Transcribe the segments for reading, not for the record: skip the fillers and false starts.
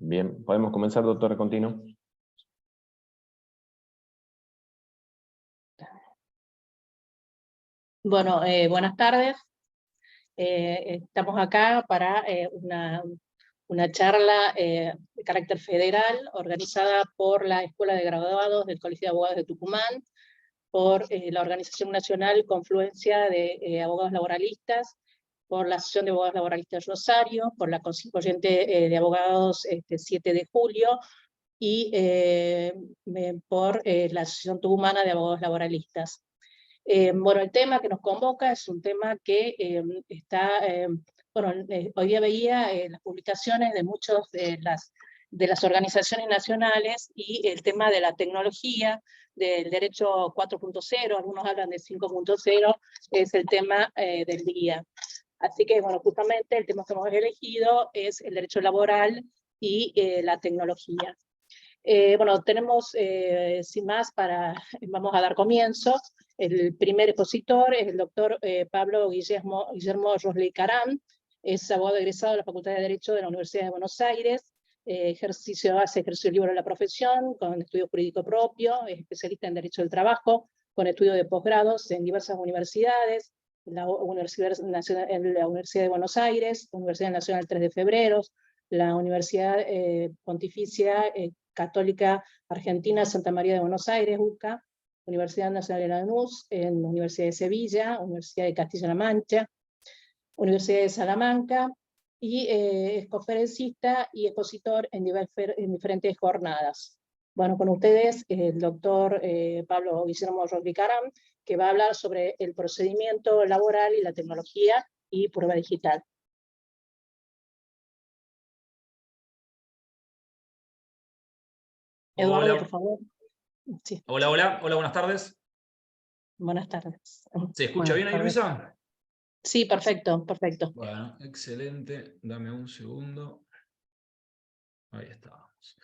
Bien, podemos comenzar, doctora Contino. Bueno, buenas tardes. Estamos acá para una charla de carácter federal organizada por la Escuela de Graduados del Colegio de Abogados de Tucumán, por la Organización Nacional Confluencia de Abogados Laboralistas, por la Asociación de Abogados Laboralistas Rosario, por la Constituyente de Abogados 7 de julio, y por la Asociación Tucumana de Abogados Laboralistas. Bueno, el tema que nos convoca es un tema que hoy día veía las publicaciones de muchas de las organizaciones nacionales, y el tema de la tecnología, del derecho 4.0, algunos hablan de 5.0, es el tema del día. Así que, bueno, justamente el tema que hemos elegido es el derecho laboral y la tecnología. Bueno, tenemos, sin más, vamos a dar comienzo. El primer expositor es el doctor Pablo Guillermo Rosley Caram, es abogado egresado de la Facultad de Derecho de la Universidad de Buenos Aires, hace ejercicio libre de la profesión, con estudio jurídico propio, es especialista en Derecho del Trabajo, con estudio de posgrados en diversas universidades, la Universidad de Buenos Aires, la Universidad Nacional 3 de Febrero, la Universidad Pontificia Católica Argentina Santa María de Buenos Aires, UCA, Universidad Nacional de Lanús, en la Universidad de Sevilla, Universidad de Castilla-La Mancha, Universidad de Salamanca, y es conferencista y expositor en diferentes jornadas. Bueno, con ustedes el doctor Pablo Guillermo Rosley Caram, que va a hablar sobre el procedimiento laboral y la tecnología y prueba digital. Eduardo, Hola. por favor. Sí. Hola, hola, hola, buenas tardes. Buenas tardes. ¿Se escucha bien ahí, Luisa? Sí, perfecto, perfecto. Bueno, excelente. Dame un segundo. Ahí estamos.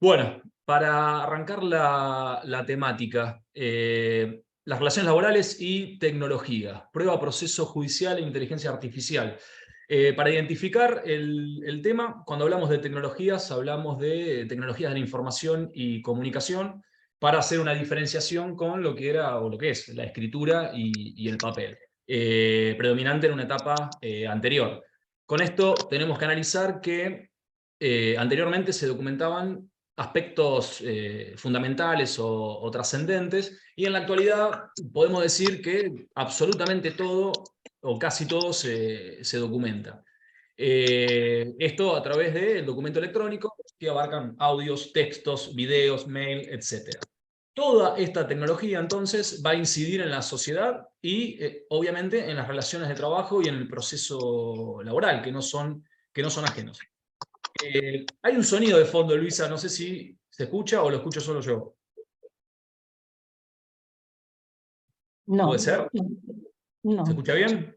Bueno, para arrancar la temática, las relaciones laborales y tecnología, prueba, proceso judicial e inteligencia artificial. Para identificar el tema, cuando hablamos de tecnologías, hablamos de tecnologías de la información y comunicación, para hacer una diferenciación con lo que era o lo que es la escritura y el papel, predominante en una etapa anterior. Con esto tenemos que analizar que anteriormente se documentaban aspectos fundamentales o trascendentes, y en la actualidad podemos decir que absolutamente todo o casi todo se documenta. Esto a través del documento electrónico, que abarcan audios, textos, videos, mail, etc. Toda esta tecnología entonces va a incidir en la sociedad y obviamente en las relaciones de trabajo y en el proceso laboral, que no son ajenos. Hay un sonido de fondo, Luisa, no sé si se escucha o lo escucho solo yo. No. ¿Puede ser? No. ¿Se escucha bien?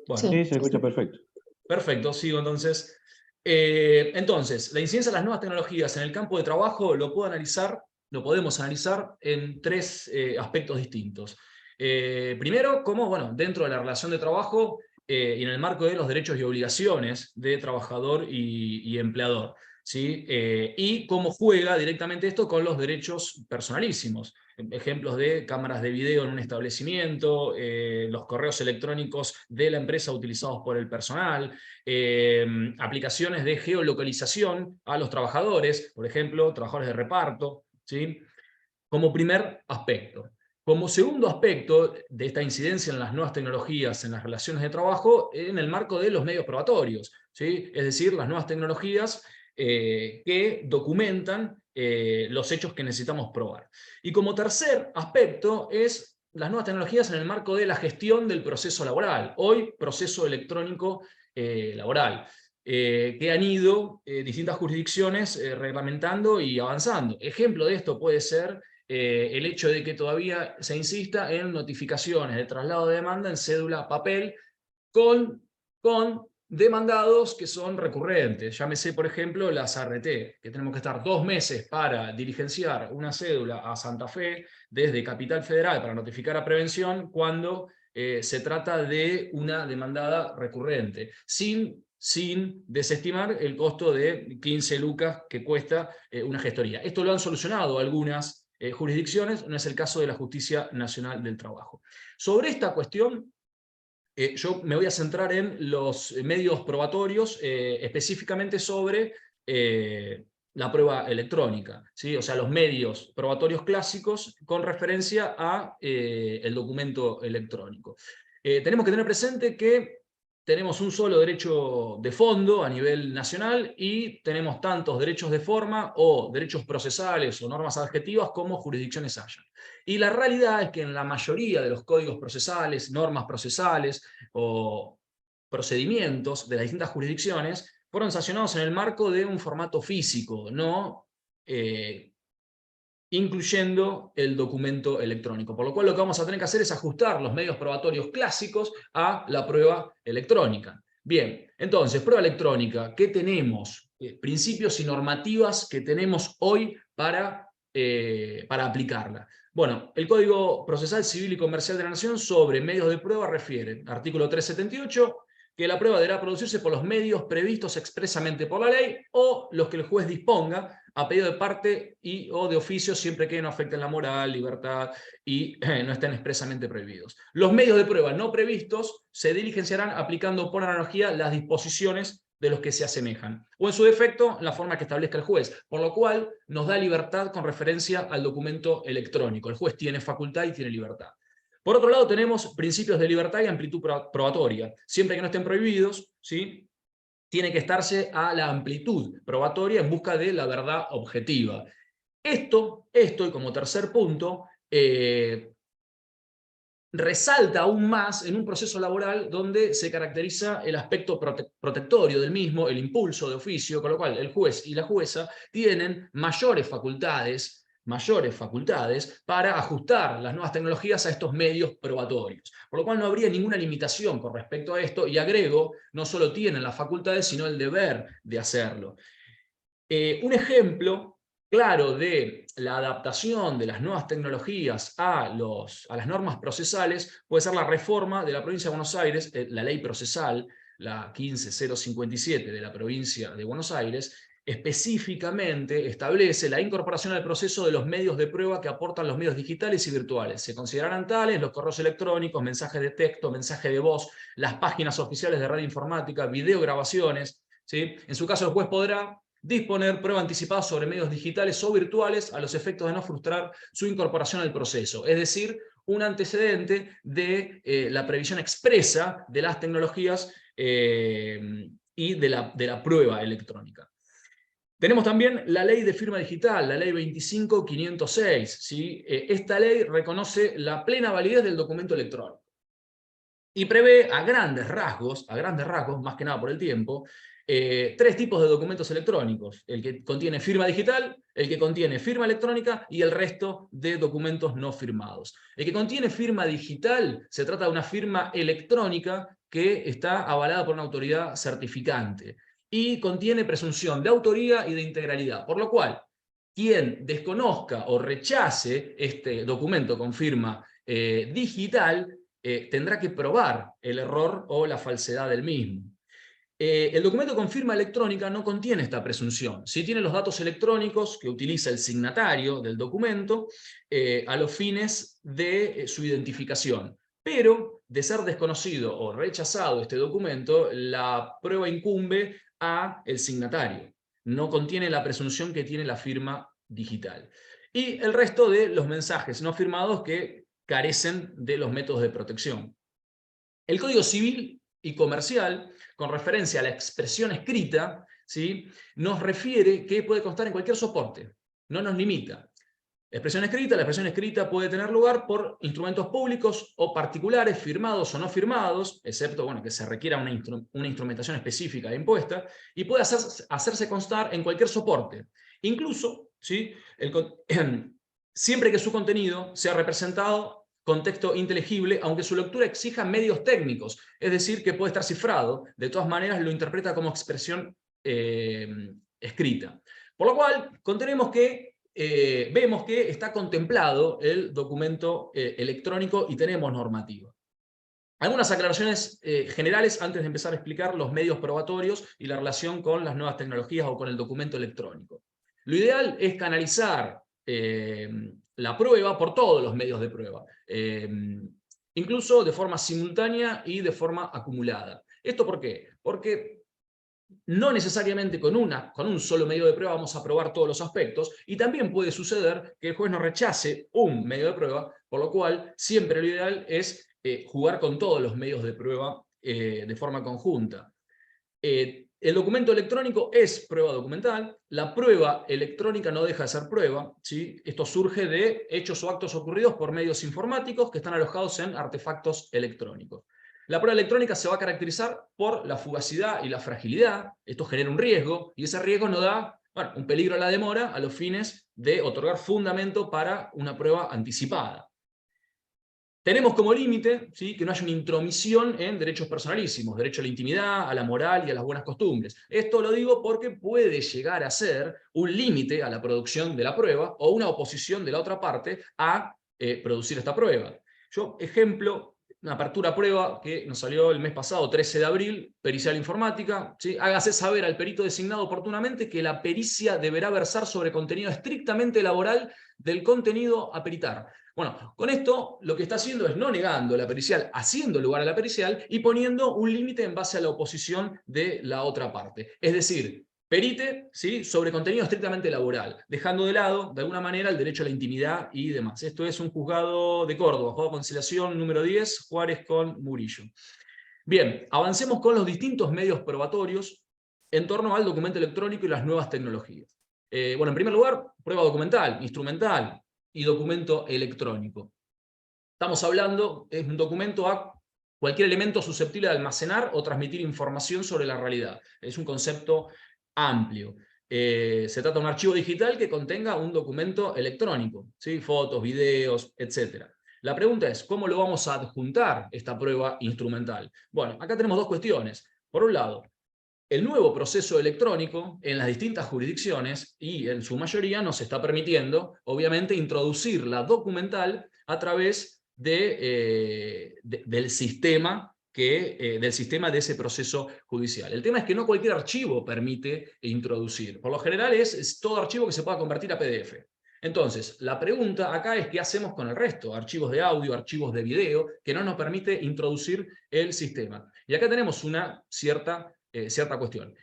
Bueno. Sí, se escucha perfecto. Perfecto, sigo entonces. Entonces, la incidencia de las nuevas tecnologías en el campo de trabajo lo podemos analizar en tres aspectos distintos. Primero, cómo, bueno, dentro de la relación de trabajo y en el marco de los derechos y obligaciones de trabajador y empleador, ¿sí? Y cómo juega directamente esto con los derechos personalísimos. Ejemplos de cámaras de video en un establecimiento, los correos electrónicos de la empresa utilizados por el personal, aplicaciones de geolocalización a los trabajadores, por ejemplo, trabajadores de reparto, ¿sí? Como primer aspecto. Como segundo aspecto de esta incidencia en las nuevas tecnologías en las relaciones de trabajo, en el marco de los medios probatorios, ¿sí? Es decir, las nuevas tecnologías que documentan los hechos que necesitamos probar. Y como tercer aspecto es las nuevas tecnologías en el marco de la gestión del proceso laboral, hoy proceso electrónico laboral, que han ido distintas jurisdicciones reglamentando y avanzando. Ejemplo de esto puede ser el hecho de que todavía se insista en notificaciones de traslado de demanda en cédula papel con demandados que son recurrentes. Llámese, por ejemplo, las ART, que tenemos que estar 2 meses para diligenciar una cédula a Santa Fe desde Capital Federal para notificar a prevención, cuando se trata de una demandada recurrente, sin sin desestimar el costo de 15 lucas que cuesta una gestoría. Esto lo han solucionado algunas jurisdicciones, no es el caso de la Justicia Nacional del Trabajo. Sobre esta cuestión, yo me voy a centrar en los medios probatorios, específicamente sobre la prueba electrónica, ¿sí? O sea, los medios probatorios clásicos con referencia a el documento electrónico. Tenemos que tener presente que tenemos un solo derecho de fondo a nivel nacional y tenemos tantos derechos de forma o derechos procesales o normas adjetivas como jurisdicciones hayan. Y la realidad es que en la mayoría de los códigos procesales, normas procesales o procedimientos de las distintas jurisdicciones fueron sancionados en el marco de un formato físico, no incluyendo el documento electrónico. Por lo cual lo que vamos a tener que hacer es ajustar los medios probatorios clásicos a la prueba electrónica. Bien, entonces, prueba electrónica, ¿qué tenemos? Principios y normativas que tenemos hoy para aplicarla. Bueno, el Código Procesal Civil y Comercial de la Nación sobre medios de prueba refiere, artículo 378, que la prueba deberá producirse por los medios previstos expresamente por la ley o los que el juez disponga a pedido de parte y o de oficio, siempre que no afecten la moral, libertad y no estén expresamente prohibidos. Los medios de prueba no previstos se diligenciarán aplicando por analogía las disposiciones de los que se asemejan, o en su defecto, la forma que establezca el juez, por lo cual nos da libertad con referencia al documento electrónico. El juez tiene facultad y tiene libertad. Por otro lado, tenemos principios de libertad y amplitud probatoria. Siempre que no estén prohibidos, ¿sí?, tiene que estarse a la amplitud probatoria en busca de la verdad objetiva. Esto y como tercer punto, resalta aún más en un proceso laboral donde se caracteriza el aspecto protectorio del mismo, el impulso de oficio, con lo cual el juez y la jueza tienen mayores facultades para ajustar las nuevas tecnologías a estos medios probatorios. Por lo cual no habría ninguna limitación con respecto a esto, y agrego, no solo tienen las facultades, sino el deber de hacerlo. Un ejemplo claro de la adaptación de las nuevas tecnologías a las normas procesales puede ser la reforma de la provincia de Buenos Aires, la ley procesal, la 15057 de la provincia de Buenos Aires, específicamente establece la incorporación al proceso de los medios de prueba que aportan los medios digitales y virtuales. Se considerarán tales los correos electrónicos, mensajes de texto, mensaje de voz, las páginas oficiales de radioinformática, videograbaciones, ¿sí? En su caso, el juez podrá disponer prueba anticipada sobre medios digitales o virtuales a los efectos de no frustrar su incorporación al proceso. Es decir, un antecedente de la previsión expresa de las tecnologías y de la prueba electrónica. Tenemos también la ley de firma digital, la ley 25506. ¿Sí? Esta ley reconoce la plena validez del documento electrónico y prevé a grandes rasgos, más que nada por el tiempo, tres tipos de documentos electrónicos: el que contiene firma digital, el que contiene firma electrónica y el resto de documentos no firmados. El que contiene firma digital se trata de una firma electrónica que está avalada por una autoridad certificante y contiene presunción de autoría y de integralidad, por lo cual quien desconozca o rechace este documento con firma digital tendrá que probar el error o la falsedad del mismo. El documento con firma electrónica no contiene esta presunción. Sí tiene los datos electrónicos que utiliza el signatario del documento a los fines de su identificación. Pero, de ser desconocido o rechazado este documento, la prueba incumbe al signatario. No contiene la presunción que tiene la firma digital. Y el resto de los mensajes no firmados que carecen de los métodos de protección. El Código Civil y Comercial, con referencia a la expresión escrita, ¿sí?, nos refiere que puede constar en cualquier soporte, no nos limita. La expresión escrita puede tener lugar por instrumentos públicos o particulares, firmados o no firmados, excepto que se requiera una instrumentación específica e impuesta, y puede hacerse constar en cualquier soporte, incluso, ¿sí?, siempre que su contenido sea representado con texto inteligible, aunque su lectura exija medios técnicos, es decir, que puede estar cifrado, de todas maneras lo interpreta como expresión escrita. Por lo cual, vemos que está contemplado el documento electrónico y tenemos normativa. Algunas aclaraciones generales antes de empezar a explicar los medios probatorios y la relación con las nuevas tecnologías o con el documento electrónico. Lo ideal es canalizar la prueba por todos los medios de prueba, incluso de forma simultánea y de forma acumulada. ¿Esto por qué? Porque no necesariamente con un solo medio de prueba vamos a probar todos los aspectos, y también puede suceder que el juez no rechace un medio de prueba, por lo cual siempre lo ideal es jugar con todos los medios de prueba de forma conjunta. El documento electrónico es prueba documental, la prueba electrónica no deja de ser prueba, ¿sí? Esto surge de hechos o actos ocurridos por medios informáticos que están alojados en artefactos electrónicos. La prueba electrónica se va a caracterizar por la fugacidad y la fragilidad. Esto genera un riesgo, y ese riesgo nos da un peligro a la demora a los fines de otorgar fundamento para una prueba anticipada. Tenemos como límite, ¿sí?, que no haya una intromisión en derechos personalísimos, derecho a la intimidad, a la moral y a las buenas costumbres. Esto lo digo porque puede llegar a ser un límite a la producción de la prueba o una oposición de la otra parte a producir esta prueba. Ejemplo, una apertura a prueba que nos salió el mes pasado, 13 de abril, pericial informática, ¿sí? Hágase saber al perito designado oportunamente que la pericia deberá versar sobre contenido estrictamente laboral del contenido a peritar. Bueno, con esto lo que está haciendo es no negando la pericial, haciendo lugar a la pericial y poniendo un límite en base a la oposición de la otra parte. Es decir, perite, ¿sí?, sobre contenido estrictamente laboral, dejando de lado, de alguna manera, el derecho a la intimidad y demás. Esto es un juzgado de Córdoba, juzgado de conciliación número 10, Juárez con Murillo. Bien, avancemos con los distintos medios probatorios en torno al documento electrónico y las nuevas tecnologías. Bueno, en primer lugar, prueba documental, instrumental y documento electrónico. Estamos hablando, es un documento a cualquier elemento susceptible de almacenar o transmitir información sobre la realidad. Es un concepto amplio. Se trata de un archivo digital que contenga un documento electrónico, ¿sí?, fotos, videos, etc. La pregunta es, ¿cómo lo vamos a adjuntar esta prueba instrumental? Bueno, acá tenemos dos cuestiones. Por un lado, el nuevo proceso electrónico en las distintas jurisdicciones, y en su mayoría, nos está permitiendo, obviamente, introducir la documental a través del sistema de ese proceso judicial. El tema es que no cualquier archivo permite introducir. Por lo general es todo archivo que se pueda convertir a PDF. Entonces, la pregunta acá es qué hacemos con el resto, archivos de audio, archivos de video, que no nos permite introducir el sistema. Y acá tenemos una cierta cuestión.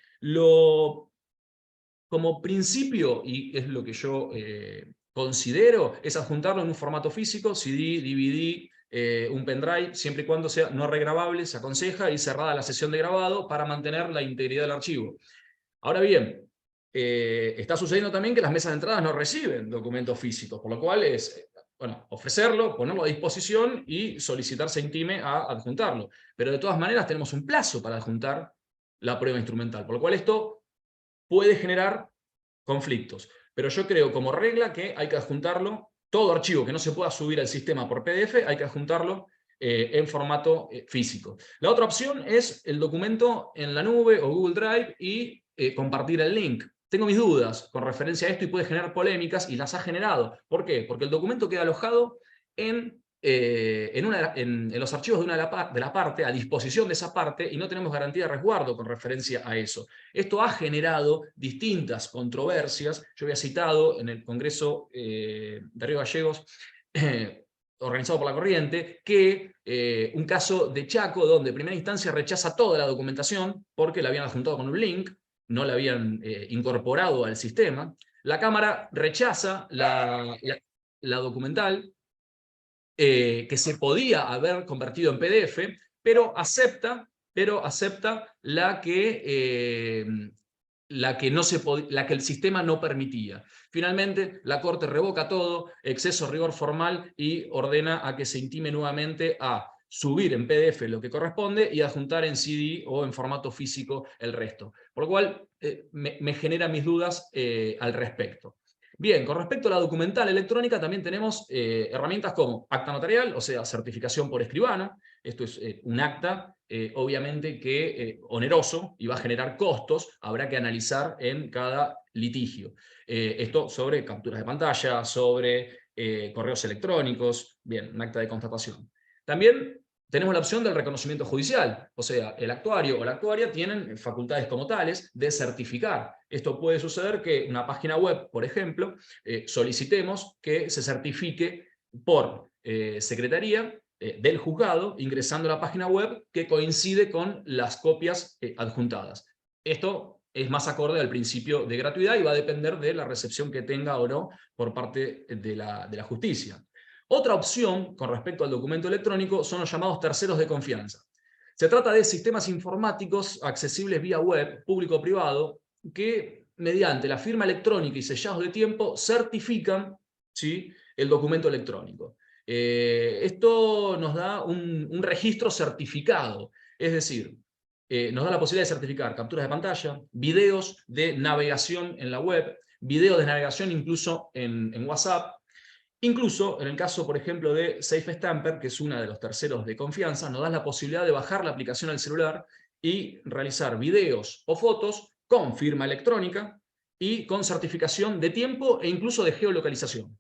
Como principio, y es lo que yo considero, es adjuntarlo en un formato físico, CD, DVD, un pendrive, siempre y cuando sea no regrabable, se aconseja, y cerrada la sesión de grabado para mantener la integridad del archivo. Ahora bien, está sucediendo también que las mesas de entradas no reciben documentos físicos, por lo cual es ofrecerlo, ponerlo a disposición y solicitar se intime a adjuntarlo. Pero de todas maneras tenemos un plazo para adjuntar la prueba instrumental, por lo cual esto puede generar conflictos. Pero yo creo como regla que hay que adjuntarlo, todo archivo que no se pueda subir al sistema por PDF, hay que adjuntarlo en formato físico. La otra opción es el documento en la nube o Google Drive y compartir el link. Tengo mis dudas con referencia a esto y puede generar polémicas, y las ha generado. ¿Por qué? Porque el documento queda alojado en los archivos de la parte, a disposición de esa parte, y no tenemos garantía de resguardo con referencia a eso. Esto ha generado distintas controversias. Yo había citado en el Congreso de Río Gallegos, organizado por La Corriente, que un caso de Chaco, donde en primera instancia rechaza toda la documentación porque la habían adjuntado con un link, no la habían incorporado al sistema. La Cámara rechaza la documental, que se podía haber convertido en PDF, pero acepta la que el sistema no permitía. Finalmente, la Corte revoca todo, exceso de rigor formal, y ordena a que se intime nuevamente a subir en PDF lo que corresponde y adjuntar en CD o en formato físico el resto. Por lo cual me genera mis dudas al respecto. Bien, con respecto a la documental electrónica también tenemos herramientas como acta notarial, o sea, certificación por escribano. Esto es un acta, obviamente que oneroso, y va a generar costos, habrá que analizar en cada litigio. Esto sobre capturas de pantalla, sobre correos electrónicos, bien, un acta de constatación. También Tenemos la opción del reconocimiento judicial, o sea, el actuario o la actuaria tienen facultades como tales de certificar. Esto puede suceder que una página web, por ejemplo, solicitemos que se certifique por secretaría del juzgado, ingresando a la página web que coincide con las copias adjuntadas. Esto es más acorde al principio de gratuidad y va a depender de la recepción que tenga o no por parte de la justicia. Otra opción con respecto al documento electrónico son los llamados terceros de confianza. Se trata de sistemas informáticos accesibles vía web, público o privado, que mediante la firma electrónica y sellados de tiempo certifican, ¿sí?, el documento electrónico. Esto nos da un registro certificado, es decir, nos da la posibilidad de certificar capturas de pantalla, videos de navegación en la web, videos de navegación incluso en WhatsApp. Incluso, en el caso, por ejemplo, de Safe Stamper, que es uno de los terceros de confianza, nos da la posibilidad de bajar la aplicación al celular y realizar videos o fotos con firma electrónica y con certificación de tiempo e incluso de geolocalización.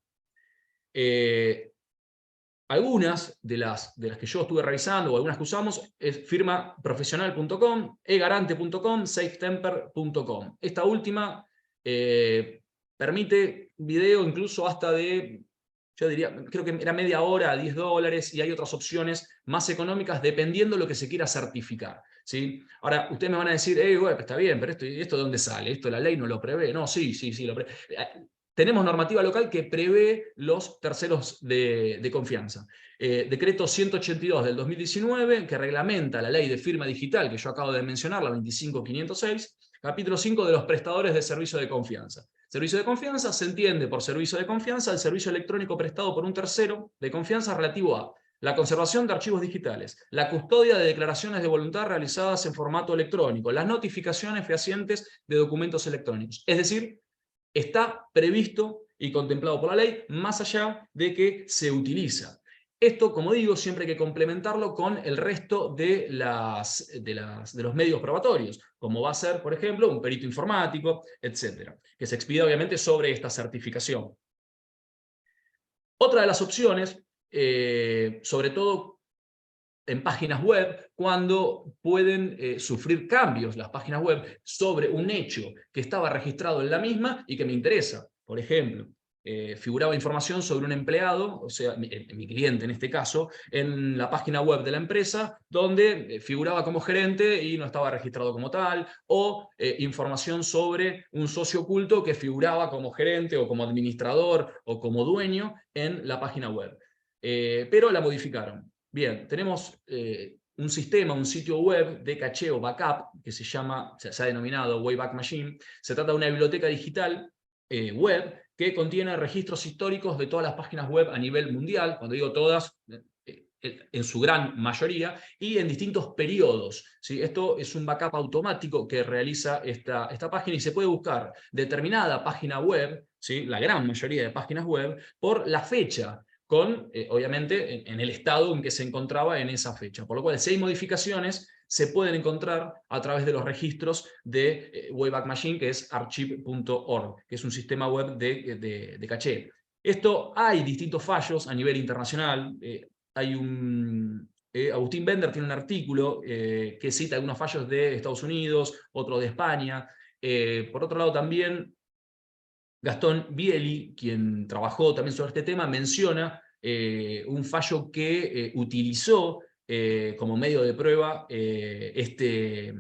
Algunas de las que yo estuve revisando o algunas que usamos es firmaprofesional.com, egarante.com, safetemper.com. Esta última permite video incluso hasta de, yo diría, creo que era media hora, $10, y hay otras opciones más económicas dependiendo de lo que se quiera certificar, ¿sí? Ahora, ustedes me van a decir, bueno, está bien, pero ¿esto de dónde sale? ¿Esto la ley no lo prevé? No, sí, lo prevé. Tenemos normativa local que prevé los terceros de confianza. Decreto 182 del 2019, que reglamenta la ley de firma digital, que yo acabo de mencionar, la 25506, capítulo 5 de los prestadores de servicio de confianza. Servicio de confianza se entiende por servicio de confianza el servicio electrónico prestado por un tercero de confianza relativo a la conservación de archivos digitales, la custodia de declaraciones de voluntad realizadas en formato electrónico, las notificaciones fehacientes de documentos electrónicos. Es decir, está previsto y contemplado por la ley, más allá de que se utiliza. Esto, como digo, siempre hay que complementarlo con el resto de los medios probatorios, como va a ser, por ejemplo, un perito informático, etcétera, que se expida obviamente sobre esta certificación. Otra de las opciones, sobre todo en páginas web, cuando pueden sufrir cambios las páginas web sobre un hecho que estaba registrado en la misma y que me interesa. Por ejemplo, figuraba información sobre un empleado, o sea, mi cliente en este caso, en la página web de la empresa, donde figuraba como gerente y no estaba registrado como tal, o información sobre un socio oculto que figuraba como gerente o como administrador o como dueño en la página web. Pero la modificaron. Bien, tenemos un sistema, un sitio web de cacheo backup que se ha denominado Wayback Machine. Se trata de una biblioteca digital web que contiene registros históricos de todas las páginas web a nivel mundial. Cuando digo todas, en su gran mayoría, y en distintos periodos, ¿sí? Esto es un backup automático que realiza esta página y se puede buscar determinada página web, ¿sí?, la gran mayoría de páginas web, por la fecha, con, obviamente, en el estado en que se encontraba en esa fecha. Por lo cual, si hay modificaciones, se pueden encontrar a través de los registros de Wayback Machine, que es archive.org, que es un sistema web de caché. Esto, hay distintos fallos a nivel internacional. Agustín Bender tiene un artículo que cita algunos fallos de Estados Unidos, otro de España. Por otro lado, también Gastón Bieli, quien trabajó también sobre este tema, menciona un fallo que utilizó como medio de prueba este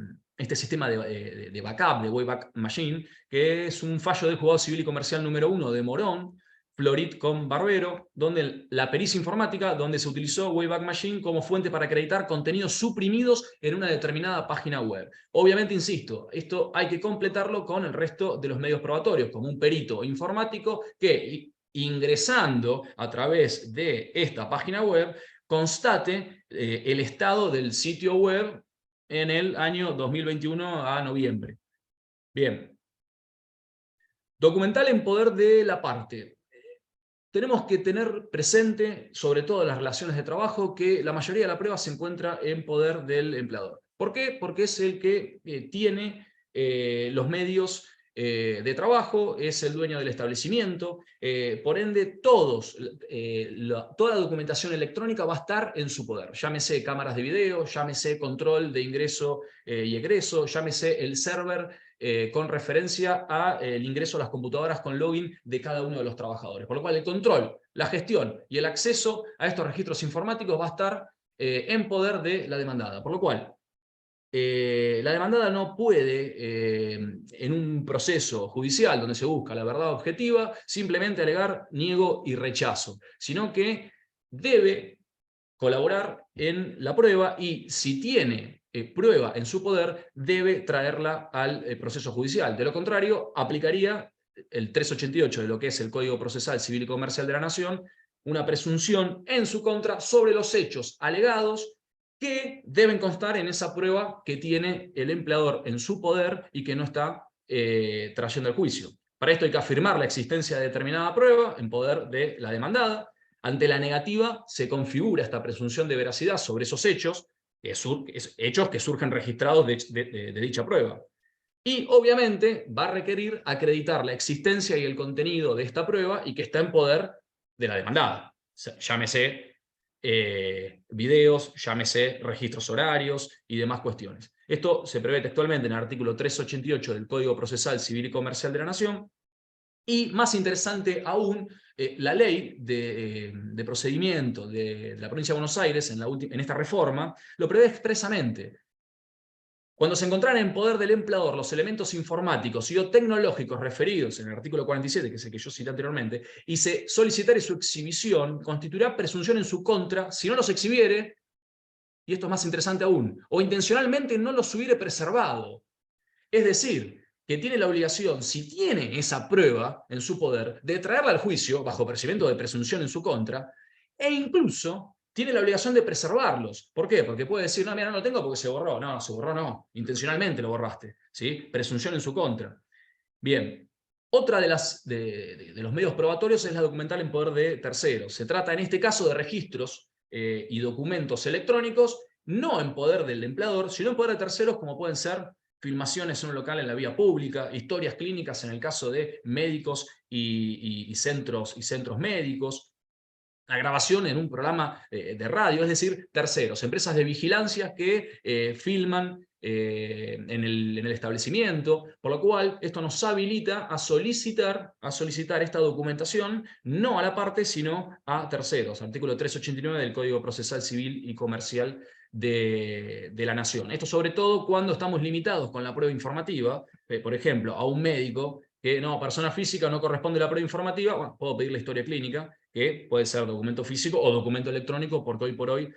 sistema de backup, de Wayback Machine, que es un fallo del juzgado civil y comercial número 1 de Morón, Florit con Barbero, donde la pericia informática, donde se utilizó Wayback Machine como fuente para acreditar contenidos suprimidos en una determinada página web. Obviamente, insisto, esto hay que completarlo con el resto de los medios probatorios, como un perito informático que, ingresando a través de esta página web, constate el estado del sitio web en el año 2021 a noviembre. Bien. Documental en poder de la parte. Tenemos que tener presente, sobre todo en las relaciones de trabajo, que la mayoría de la prueba se encuentra en poder del empleador. ¿Por qué? Porque es el que tiene los medios de trabajo, es el dueño del establecimiento, por ende toda la documentación electrónica va a estar en su poder. Llámese cámaras de video, llámese control de ingreso y egreso, llámese el server con referencia al ingreso a las computadoras con login de cada uno de los trabajadores. Por lo cual el control, la gestión y el acceso a estos registros informáticos va a estar en poder de la demandada. Por lo cual, la demandada no puede, en un proceso judicial donde se busca la verdad objetiva, simplemente alegar niego y rechazo, sino que debe colaborar en la prueba y si tiene prueba en su poder, debe traerla al proceso judicial. De lo contrario, aplicaría el 388 de lo que es el Código Procesal Civil y Comercial de la Nación, una presunción en su contra sobre los hechos alegados que deben constar en esa prueba que tiene el empleador en su poder y que no está trayendo al juicio. Para esto hay que afirmar la existencia de determinada prueba en poder de la demandada. Ante la negativa se configura esta presunción de veracidad sobre esos hechos, hechos que surgen registrados de dicha prueba. Y obviamente va a requerir acreditar la existencia y el contenido de esta prueba y que está en poder de la demandada. O sea, llámese videos, llámese registros horarios y demás cuestiones. Esto se prevé textualmente en el artículo 388 del Código Procesal Civil y Comercial de la Nación. Y más interesante aún, la ley de procedimiento de la provincia de Buenos Aires en esta reforma lo prevé expresamente. Cuando se encontraran en poder del empleador los elementos informáticos y o tecnológicos referidos en el artículo 47, que es el que yo cité anteriormente, y se solicitare su exhibición, constituirá presunción en su contra si no los exhibiere, y esto es más interesante aún, o intencionalmente no los hubiere preservado. Es decir, que tiene la obligación, si tiene esa prueba en su poder, de traerla al juicio, bajo percibimiento de presunción en su contra, e incluso tiene la obligación de preservarlos. ¿Por qué? Porque puede decir, no, mira, no lo tengo porque se borró. No, se borró no. Intencionalmente lo borraste. ¿Sí? Presunción en su contra. Bien. Otra de los medios probatorios es la documental en poder de terceros. Se trata en este caso de registros y documentos electrónicos, no en poder del empleador, sino en poder de terceros, como pueden ser filmaciones en un local en la vía pública, historias clínicas en el caso de médicos y centros médicos, la grabación en un programa de radio, es decir, terceros, empresas de vigilancia que filman en el establecimiento, por lo cual esto nos habilita a solicitar esta documentación, no a la parte, sino a terceros. Artículo 389 del Código Procesal Civil y Comercial de la Nación. Esto sobre todo cuando estamos limitados con la prueba informativa, por ejemplo, a un médico que no, persona física no corresponde a la prueba informativa, bueno, puedo pedir la historia clínica, que puede ser documento físico o documento electrónico, porque hoy por hoy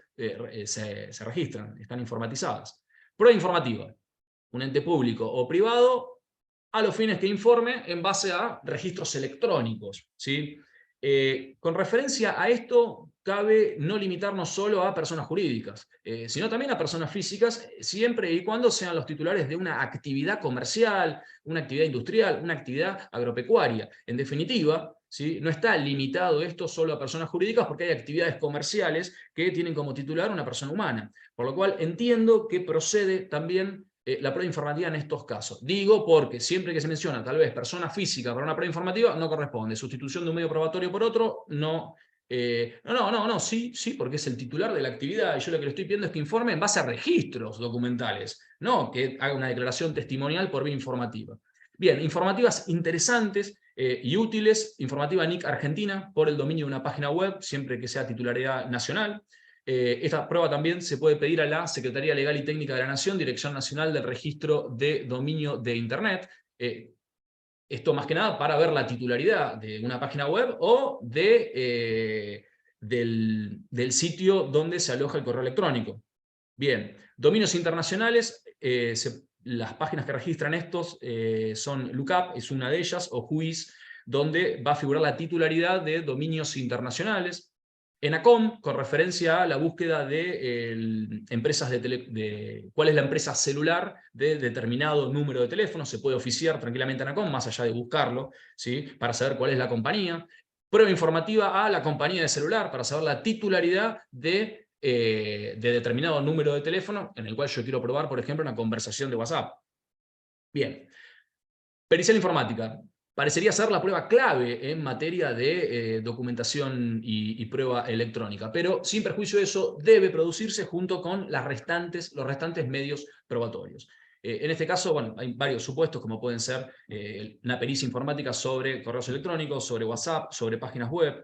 se registran, están informatizadas. Prueba informativa, un ente público o privado, a los fines que informe en base a registros electrónicos, ¿sí? Con referencia a esto, cabe no limitarnos solo a personas jurídicas, sino también a personas físicas, siempre y cuando sean los titulares de una actividad comercial, una actividad industrial, una actividad agropecuaria. En definitiva, ¿sí? No está limitado esto solo a personas jurídicas porque hay actividades comerciales que tienen como titular una persona humana. Por lo cual entiendo que procede también la prueba informativa en estos casos. Digo porque siempre que se menciona tal vez persona física para una prueba informativa, no corresponde. Sustitución de un medio probatorio por otro, no. Sí, porque es el titular de la actividad y yo lo que le estoy pidiendo es que informe en base a registros documentales, no que haga una declaración testimonial por vía informativa. Bien, informativas interesantes y útiles, informativa NIC Argentina por el dominio de una página web, siempre que sea titularidad nacional. Esta prueba también se puede pedir a la Secretaría Legal y Técnica de la Nación, Dirección Nacional del Registro de Dominio de Internet. Esto más que nada para ver la titularidad de una página web o del sitio donde se aloja el correo electrónico. Bien, dominios internacionales, las páginas que registran estos son Lookup, es una de ellas, o Whois, donde va a figurar la titularidad de dominios internacionales. ENACOM, con referencia a la búsqueda de empresas cuál es la empresa celular de determinado número de teléfono, se puede oficiar tranquilamente ENACOM, más allá de buscarlo, ¿sí? Para saber cuál es la compañía. Prueba informativa a la compañía de celular, para saber la titularidad de determinado número de teléfono, en el cual yo quiero probar, por ejemplo, una conversación de WhatsApp. Bien. Pericial informática. Parecería ser la prueba clave en materia de documentación y prueba electrónica, pero sin perjuicio de eso debe producirse junto con los restantes medios probatorios. En este caso, bueno, hay varios supuestos, como pueden ser una pericia informática sobre correos electrónicos, sobre WhatsApp, sobre páginas web.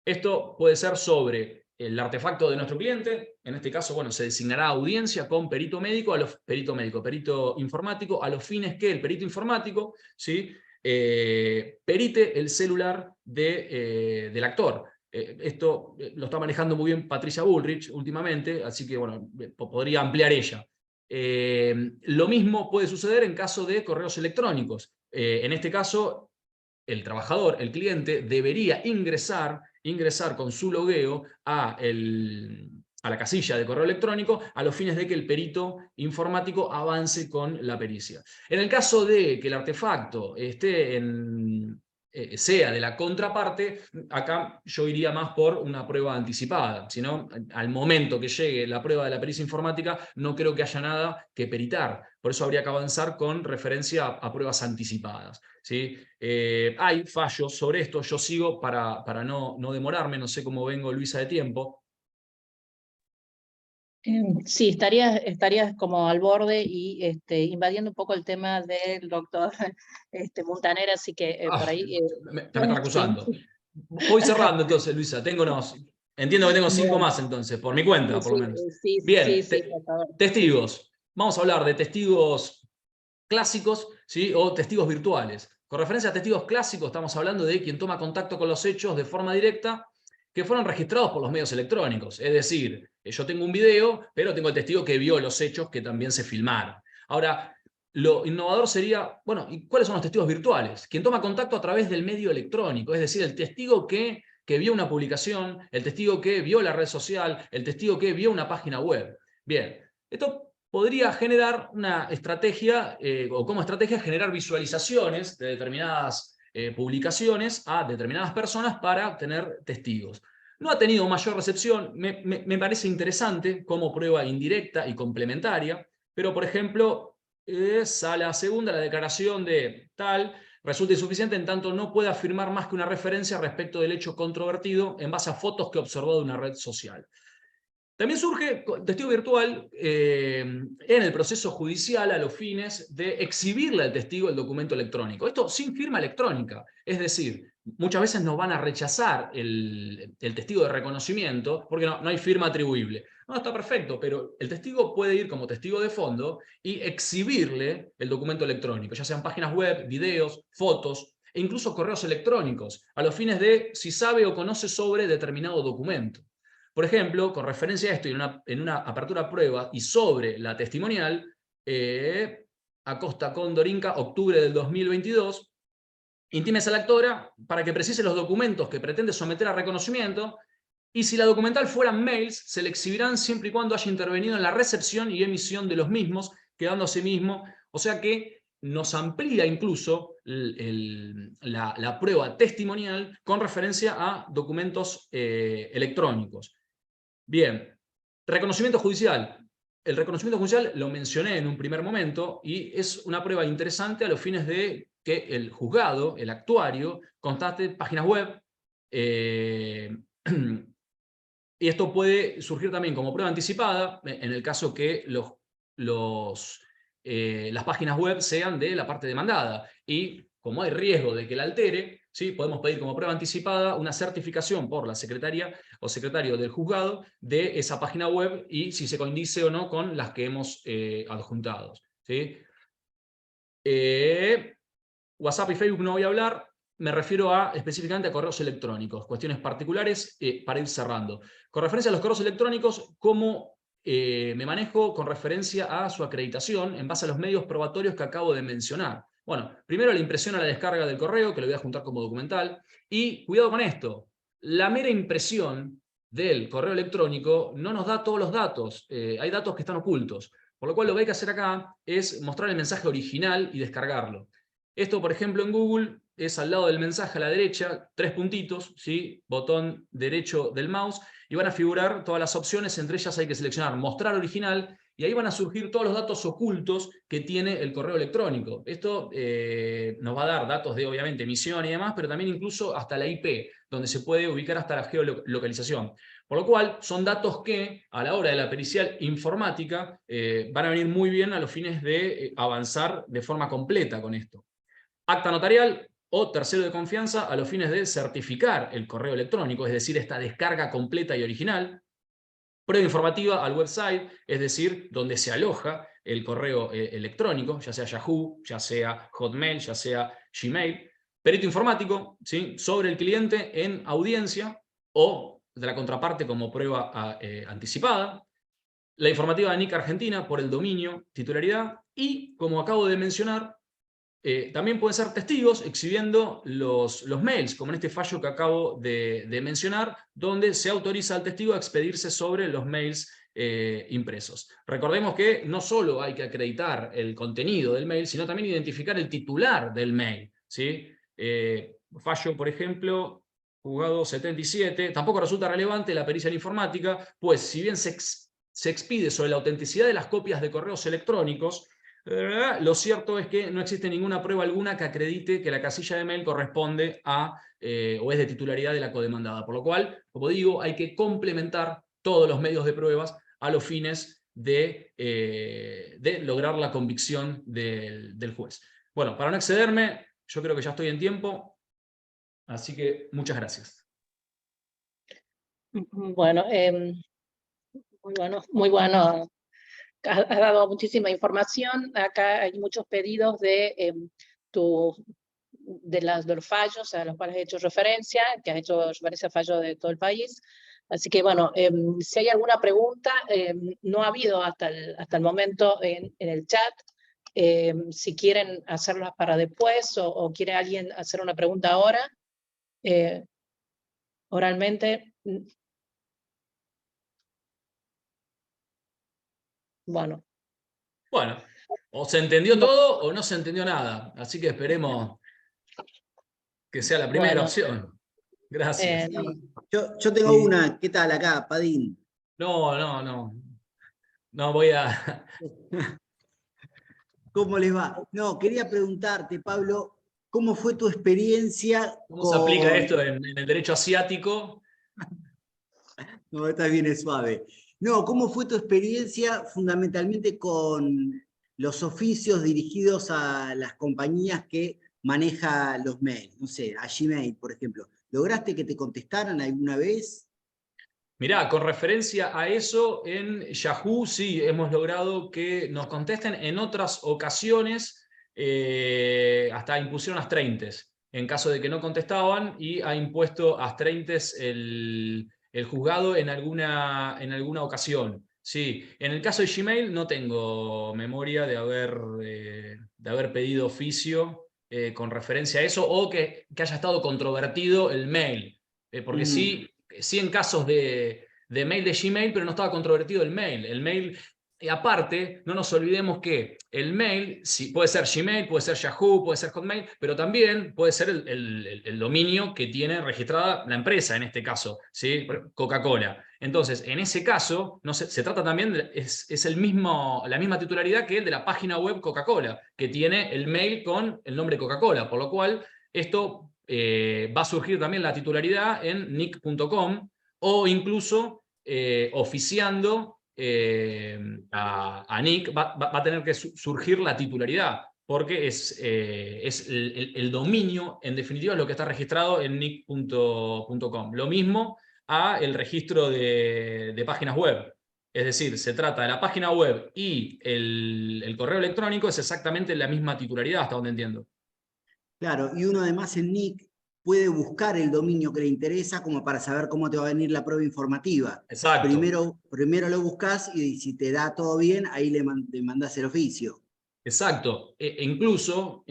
Esto puede ser sobre el artefacto de nuestro cliente. En este caso, bueno, se designará audiencia con perito informático, a los fines que el perito informático, ¿sí?, perite el celular del actor. Esto lo está manejando muy bien Patricia Bullrich últimamente, así que bueno, podría ampliar ella. Lo mismo puede suceder en caso de correos electrónicos. En este caso, el trabajador, el cliente, debería ingresar con su logueo a la casilla de correo electrónico a los fines de que el perito informático avance con la pericia. En el caso de que el artefacto sea de la contraparte, acá yo iría más por una prueba anticipada. Si no, al momento que llegue la prueba de la pericia informática, no creo que haya nada que peritar. Por eso habría que avanzar con referencia a pruebas anticipadas, ¿sí? Hay fallos sobre esto, yo sigo para no demorarme, no sé cómo vengo, Luisa, de tiempo. Sí, estarías como al borde y invadiendo un poco el tema del doctor Montaner, así que por ahí... Me están acusando. Sí. Voy cerrando entonces, Luisa. Entiendo que tengo 5 Bueno, más entonces, por mi cuenta, por lo menos. sí, Bien, por favor. testigos. Vamos a hablar de testigos clásicos, ¿sí?, o testigos virtuales. Con referencia a testigos clásicos, estamos hablando de quien toma contacto con los hechos de forma directa que fueron registrados por los medios electrónicos. Es decir, yo tengo un video, pero tengo el testigo que vio los hechos que también se filmaron. Ahora, lo innovador sería, bueno, ¿y cuáles son los testigos virtuales? Quien toma contacto a través del medio electrónico, es decir, el testigo que vio una publicación, el testigo que vio la red social, el testigo que vio una página web. Bien, esto podría generar una estrategia, o como estrategia generar visualizaciones de determinadas publicaciones a determinadas personas para tener testigos. No ha tenido mayor recepción, me parece interesante como prueba indirecta y complementaria, pero por ejemplo, a la segunda, la declaración de tal, resulta insuficiente en tanto no puede afirmar más que una referencia respecto del hecho controvertido en base a fotos que observó de una red social. También surge testigo virtual en el proceso judicial a los fines de exhibirle al testigo el documento electrónico. Esto sin firma electrónica. Es decir, muchas veces nos van a rechazar el testigo de reconocimiento porque no hay firma atribuible. No, está perfecto, pero el testigo puede ir como testigo de fondo y exhibirle el documento electrónico, ya sean páginas web, videos, fotos e incluso correos electrónicos, a los fines de si sabe o conoce sobre determinado documento. Por ejemplo, con referencia a esto y en una apertura prueba y sobre la testimonial, Acosta Condorinca, octubre del 2022, intímese a la actora para que precise los documentos que pretende someter a reconocimiento y si la documental fueran mails, se le exhibirán siempre y cuando haya intervenido en la recepción y emisión de los mismos, quedando a sí mismo, o sea que nos amplía incluso la prueba testimonial con referencia a documentos electrónicos. Bien, reconocimiento judicial. El reconocimiento judicial lo mencioné en un primer momento y es una prueba interesante a los fines de que el juzgado, el actuario, constate páginas web y esto puede surgir también como prueba anticipada en el caso que las páginas web sean de la parte demandada y como hay riesgo de que la altere, ¿sí?, podemos pedir como prueba anticipada una certificación por la secretaria o secretario del juzgado de esa página web y si se coincide o no con las que hemos adjuntado, ¿sí? WhatsApp y Facebook no voy a hablar, me refiero específicamente a correos electrónicos, cuestiones particulares para ir cerrando. Con referencia a los correos electrónicos, ¿cómo me manejo con referencia a su acreditación en base a los medios probatorios que acabo de mencionar? Bueno, primero la impresión a la descarga del correo, que lo voy a juntar como documental, y cuidado con esto, la mera impresión del correo electrónico no nos da todos los datos, hay datos que están ocultos, por lo cual lo que hay que hacer acá es mostrar el mensaje original y descargarlo. Esto, por ejemplo, en Google es al lado del mensaje a la derecha, 3 puntitos, ¿sí?, botón derecho del mouse, y van a figurar todas las opciones, entre ellas hay que seleccionar mostrar original, y ahí van a surgir todos los datos ocultos que tiene el correo electrónico. Esto nos va a dar datos de, obviamente, emisión y demás, pero también incluso hasta la IP, donde se puede ubicar hasta la geolocalización. Por lo cual, son datos que, a la hora de la pericial informática, van a venir muy bien a los fines de avanzar de forma completa con esto. Acta notarial o tercero de confianza a los fines de certificar el correo electrónico, es decir, esta descarga completa y original. Prueba informativa al website, es decir, donde se aloja el correo electrónico, ya sea Yahoo, ya sea Hotmail, ya sea Gmail. Perito informático, ¿sí?, sobre el cliente en audiencia o de la contraparte como prueba anticipada. La informativa de NIC Argentina por el dominio, titularidad. Y, como acabo de mencionar, también pueden ser testigos exhibiendo los mails, como en este fallo que acabo de mencionar, donde se autoriza al testigo a expedirse sobre los mails impresos. Recordemos que no solo hay que acreditar el contenido del mail, sino también identificar el titular del mail, ¿sí? Fallo, por ejemplo, juzgado 77, tampoco resulta relevante la pericia en informática, pues si bien se expide sobre la autenticidad de las copias de correos electrónicos, lo cierto es que no existe ninguna prueba alguna que acredite que la casilla de mail corresponde a o es de titularidad de la codemandada. Por lo cual, como digo, hay que complementar todos los medios de pruebas a los fines de lograr la convicción del juez. Bueno, para no excederme, yo creo que ya estoy en tiempo, así que muchas gracias. Bueno, muy bueno. Has dado muchísima información. Acá hay muchos pedidos de los fallos a los cuales has hecho referencia, que has hecho referencia a fallos de todo el país. Así que, bueno, si hay alguna pregunta, no ha habido hasta el momento en el chat. Si quieren hacerlas para después o quiere alguien hacer una pregunta ahora, oralmente. Bueno, o se entendió todo o no se entendió nada. Así que esperemos que sea la primera opción. Gracias. Yo tengo una. ¿Qué tal acá, Padín? No voy a... ¿Cómo les va? No, quería preguntarte, Pablo, ¿cómo fue tu experiencia? ¿Cómo se aplica esto en el derecho asiático? No, esta viene suave. No, ¿cómo fue tu experiencia fundamentalmente con los oficios dirigidos a las compañías que manejan los mails? No sé, a Gmail, por ejemplo. ¿Lograste que te contestaran alguna vez? Mirá, con referencia a eso, en Yahoo sí hemos logrado que nos contesten. En otras ocasiones hasta impusieron astreintes en caso de que no contestaban, y ha impuesto astreintes el juzgado en alguna ocasión. Sí, en el caso de Gmail no tengo memoria de haber pedido oficio con referencia a eso, o que haya estado controvertido el mail. Porque sí en casos de mail de Gmail, pero no estaba controvertido el mail. El mail, aparte, no nos olvidemos que el mail puede ser Gmail, puede ser Yahoo, puede ser Hotmail, pero también puede ser el dominio que tiene registrada la empresa, en este caso, ¿sí? Coca-Cola. Entonces, en ese caso, se trata también, es la misma titularidad que el de la página web Coca-Cola, que tiene el mail con el nombre Coca-Cola, por lo cual esto va a surgir también la titularidad en nic.com, o incluso oficiando a NIC va a tener que surgir la titularidad, porque es el dominio, en definitiva, es lo que está registrado en nic.com. Lo mismo a el registro de páginas web. Es decir, se trata de la página web y el correo electrónico, es exactamente la misma titularidad, hasta donde entiendo. Claro, y uno además en NIC puede buscar el dominio que le interesa como para saber cómo te va a venir la prueba informativa. Exacto. Primero lo buscas y si te da todo bien, ahí le mandás el oficio. Exacto. Incluso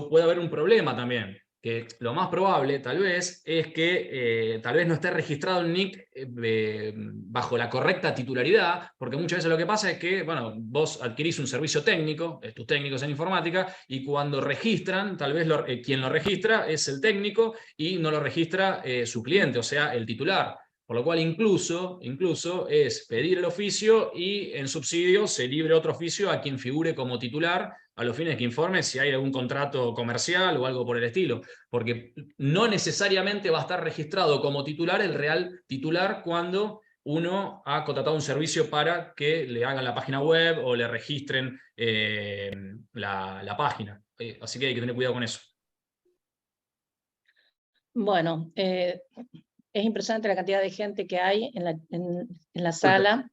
puede haber un problema también, que lo más probable, tal vez, es que tal vez no esté registrado el NIC bajo la correcta titularidad, porque muchas veces lo que pasa es que, bueno, vos adquirís un servicio técnico, tus técnicos en informática, y cuando registran, tal vez quien lo registra es el técnico y no lo registra su cliente, o sea, el titular. Por lo cual incluso es pedir el oficio y en subsidio se libre otro oficio a quien figure como titular, a los fines que informe si hay algún contrato comercial o algo por el estilo. Porque no necesariamente va a estar registrado como titular el real titular cuando uno ha contratado un servicio para que le hagan la página web o le registren la página. Así que hay que tener cuidado con eso. Bueno, es impresionante la cantidad de gente que hay en la sala.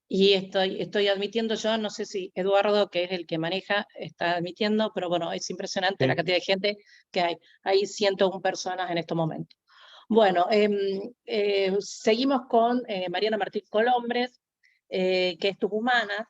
Y estoy admitiendo yo, no sé si Eduardo, que es el que maneja, está admitiendo, pero bueno, es impresionante la cantidad de gente que hay. Hay 101 personas en estos momentos. Bueno, seguimos con Mariana Martín Colombres, que es tucumana,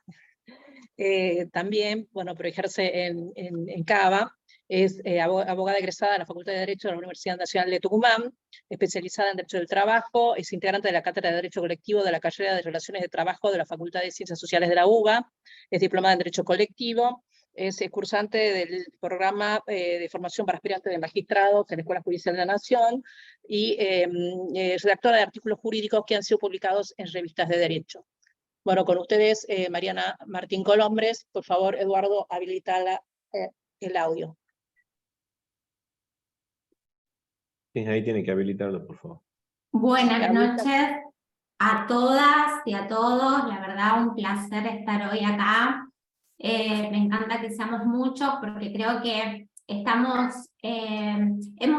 también, bueno, pero ejerce en Cava. Es abogada egresada de la Facultad de Derecho de la Universidad Nacional de Tucumán, especializada en Derecho del Trabajo, es integrante de la Cátedra de Derecho Colectivo de la carrera de Relaciones de Trabajo de la Facultad de Ciencias Sociales de la UBA, es diplomada en Derecho Colectivo, es cursante del programa de formación para aspirantes de magistrados en la Escuela Judicial de la Nación y redactora de artículos jurídicos que han sido publicados en revistas de derecho. Bueno, con ustedes, Mariana Martín Colombres. Por favor, Eduardo, habilita el audio. Sí, ahí tiene que habilitarlo, por favor. Buenas noches a todas y a todos. La verdad, un placer estar hoy acá. Me encanta que seamos muchos porque creo que hemos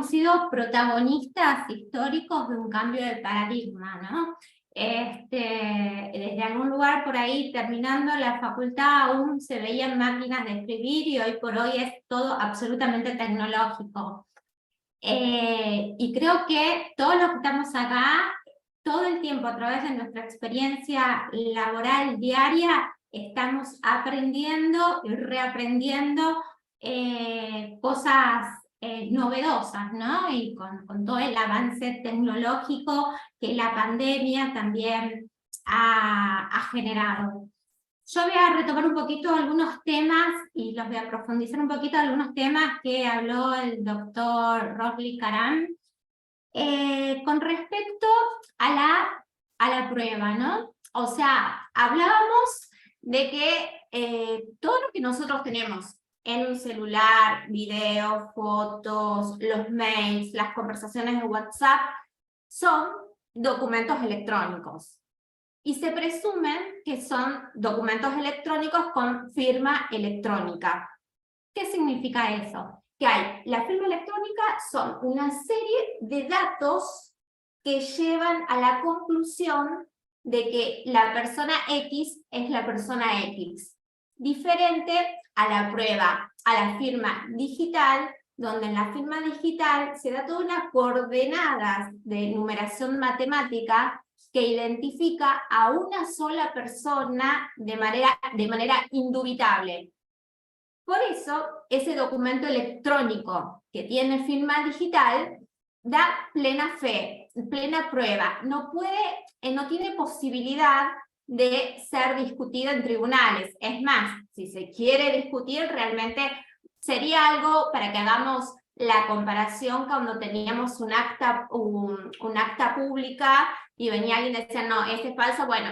sido protagonistas históricos de un cambio de paradigma, ¿no? Desde algún lugar por ahí, terminando la facultad, aún se veían máquinas de escribir y hoy por hoy es todo absolutamente tecnológico. Y creo que todos los que estamos acá, todo el tiempo a través de nuestra experiencia laboral diaria, estamos aprendiendo y reaprendiendo cosas novedosas, ¿no? Y con todo el avance tecnológico que la pandemia también ha generado. Yo voy a retomar un poquito algunos temas y los voy a profundizar un poquito algunos temas que habló el doctor Rosli Karam con respecto a la prueba, ¿no? O sea, hablábamos de que todo lo que nosotros tenemos en un celular, video, fotos, los mails, las conversaciones de WhatsApp, son documentos electrónicos. Y se presumen que son documentos electrónicos con firma electrónica. ¿Qué significa eso? Que la firma electrónica son una serie de datos que llevan a la conclusión de que la persona X es la persona X. Diferente a la prueba, a la firma digital, donde en la firma digital se da toda una coordenadas de numeración matemática que identifica a una sola persona de manera indubitable. Por eso, ese documento electrónico que tiene firma digital da plena fe, plena prueba. No tiene posibilidad de ser discutido en tribunales. Es más, si se quiere discutir, realmente sería algo para que hagamos la comparación cuando teníamos un acta pública y venía alguien y decía, no, este es falso, bueno,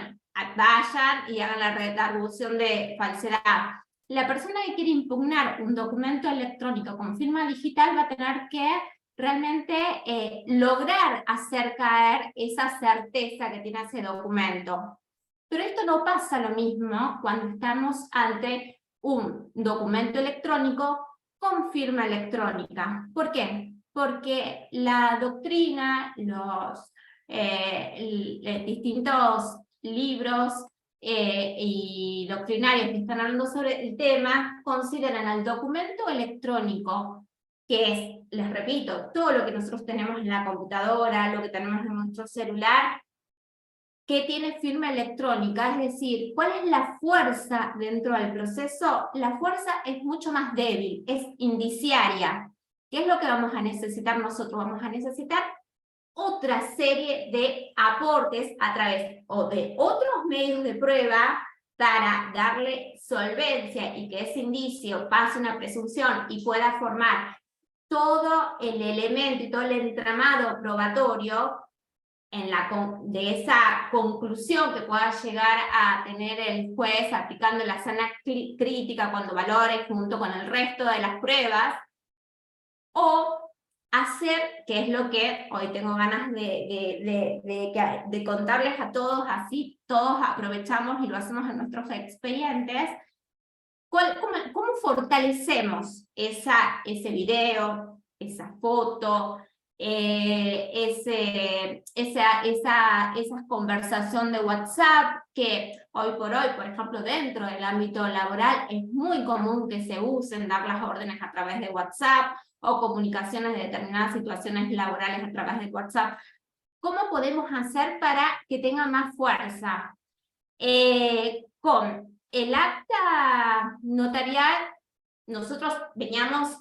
vayan y hagan la retribución de falsedad. La persona que quiere impugnar un documento electrónico con firma digital va a tener que realmente lograr hacer caer esa certeza que tiene ese documento. Pero esto no pasa lo mismo cuando estamos ante un documento electrónico con firma electrónica. ¿Por qué? Porque la doctrina, los distintos libros y doctrinarios que están hablando sobre el tema consideran al documento electrónico, que es, les repito, todo lo que nosotros tenemos en la computadora, lo que tenemos en nuestro celular, que tiene firma electrónica, es decir, ¿cuál es la fuerza dentro del proceso? La fuerza es mucho más débil, es indiciaria. ¿Qué es lo que vamos a necesitar nosotros? Vamos a necesitar otra serie de aportes a través o de otros medios de prueba para darle solvencia y que ese indicio pase una presunción y pueda formar todo el elemento y todo el entramado probatorio de esa conclusión que pueda llegar a tener el juez aplicando la sana crítica cuando valore junto con el resto de las pruebas, o hacer, que es lo que hoy tengo ganas de contarles a todos, así todos aprovechamos y lo hacemos en nuestros expedientes, ¿cómo fortalecemos ese video, esa foto, esa conversación de WhatsApp, que hoy por hoy, por ejemplo, dentro del ámbito laboral, es muy común que se usen, dar las órdenes a través de WhatsApp, o comunicaciones de determinadas situaciones laborales a través de WhatsApp? ¿Cómo podemos hacer para que tenga más fuerza? Con el acta notarial, nosotros veníamos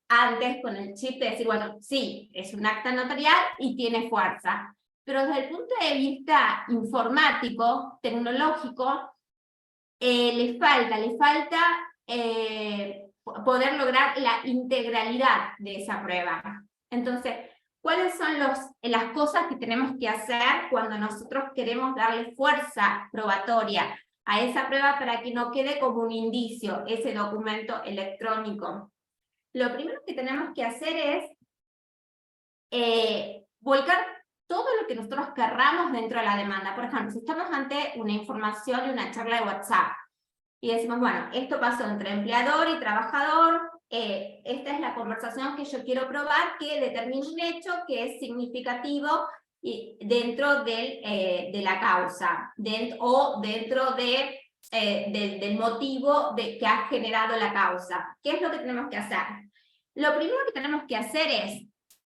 antes con el chip de decir, bueno, sí, es un acta notarial y tiene fuerza, pero desde el punto de vista informático, tecnológico, le falta poder lograr la integralidad de esa prueba. Entonces, ¿cuáles son las cosas que tenemos que hacer cuando nosotros queremos darle fuerza probatoria a esa prueba para que no quede como un indicio ese documento electrónico? Lo primero que tenemos que hacer es volcar todo lo que nosotros querramos dentro de la demanda. Por ejemplo, si estamos ante una información y una charla de WhatsApp, y decimos, bueno, esto pasó entre empleador y trabajador, esta es la conversación que yo quiero probar que determine un hecho que es significativo dentro de la causa, o dentro del motivo que ha generado la causa. ¿Qué es lo que tenemos que hacer? Lo primero que tenemos que hacer es,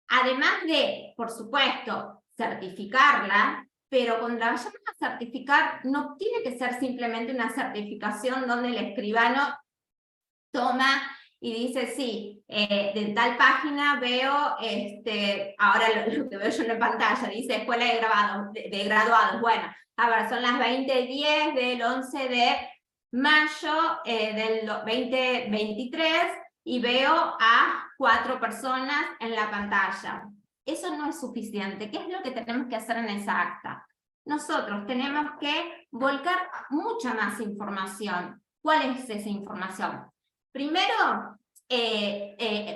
además de, por supuesto, certificarla, pero cuando la vayamos a certificar, no tiene que ser simplemente una certificación donde el escribano toma y dice, sí, de tal página veo, ahora lo que veo yo en la pantalla, dice escuela de graduados. Bueno, a ver, son las 20:10 del 11 de mayo del 2023 y veo a 4 personas en la pantalla. Eso no es suficiente. ¿Qué es lo que tenemos que hacer en esa acta? Nosotros tenemos que volcar mucha más información. ¿Cuál es esa información? Primero,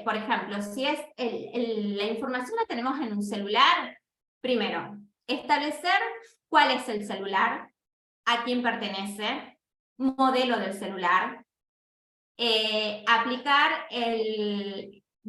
por ejemplo, si es la información la tenemos en un celular, primero, establecer cuál es el celular, a quién pertenece, modelo del celular, aplicar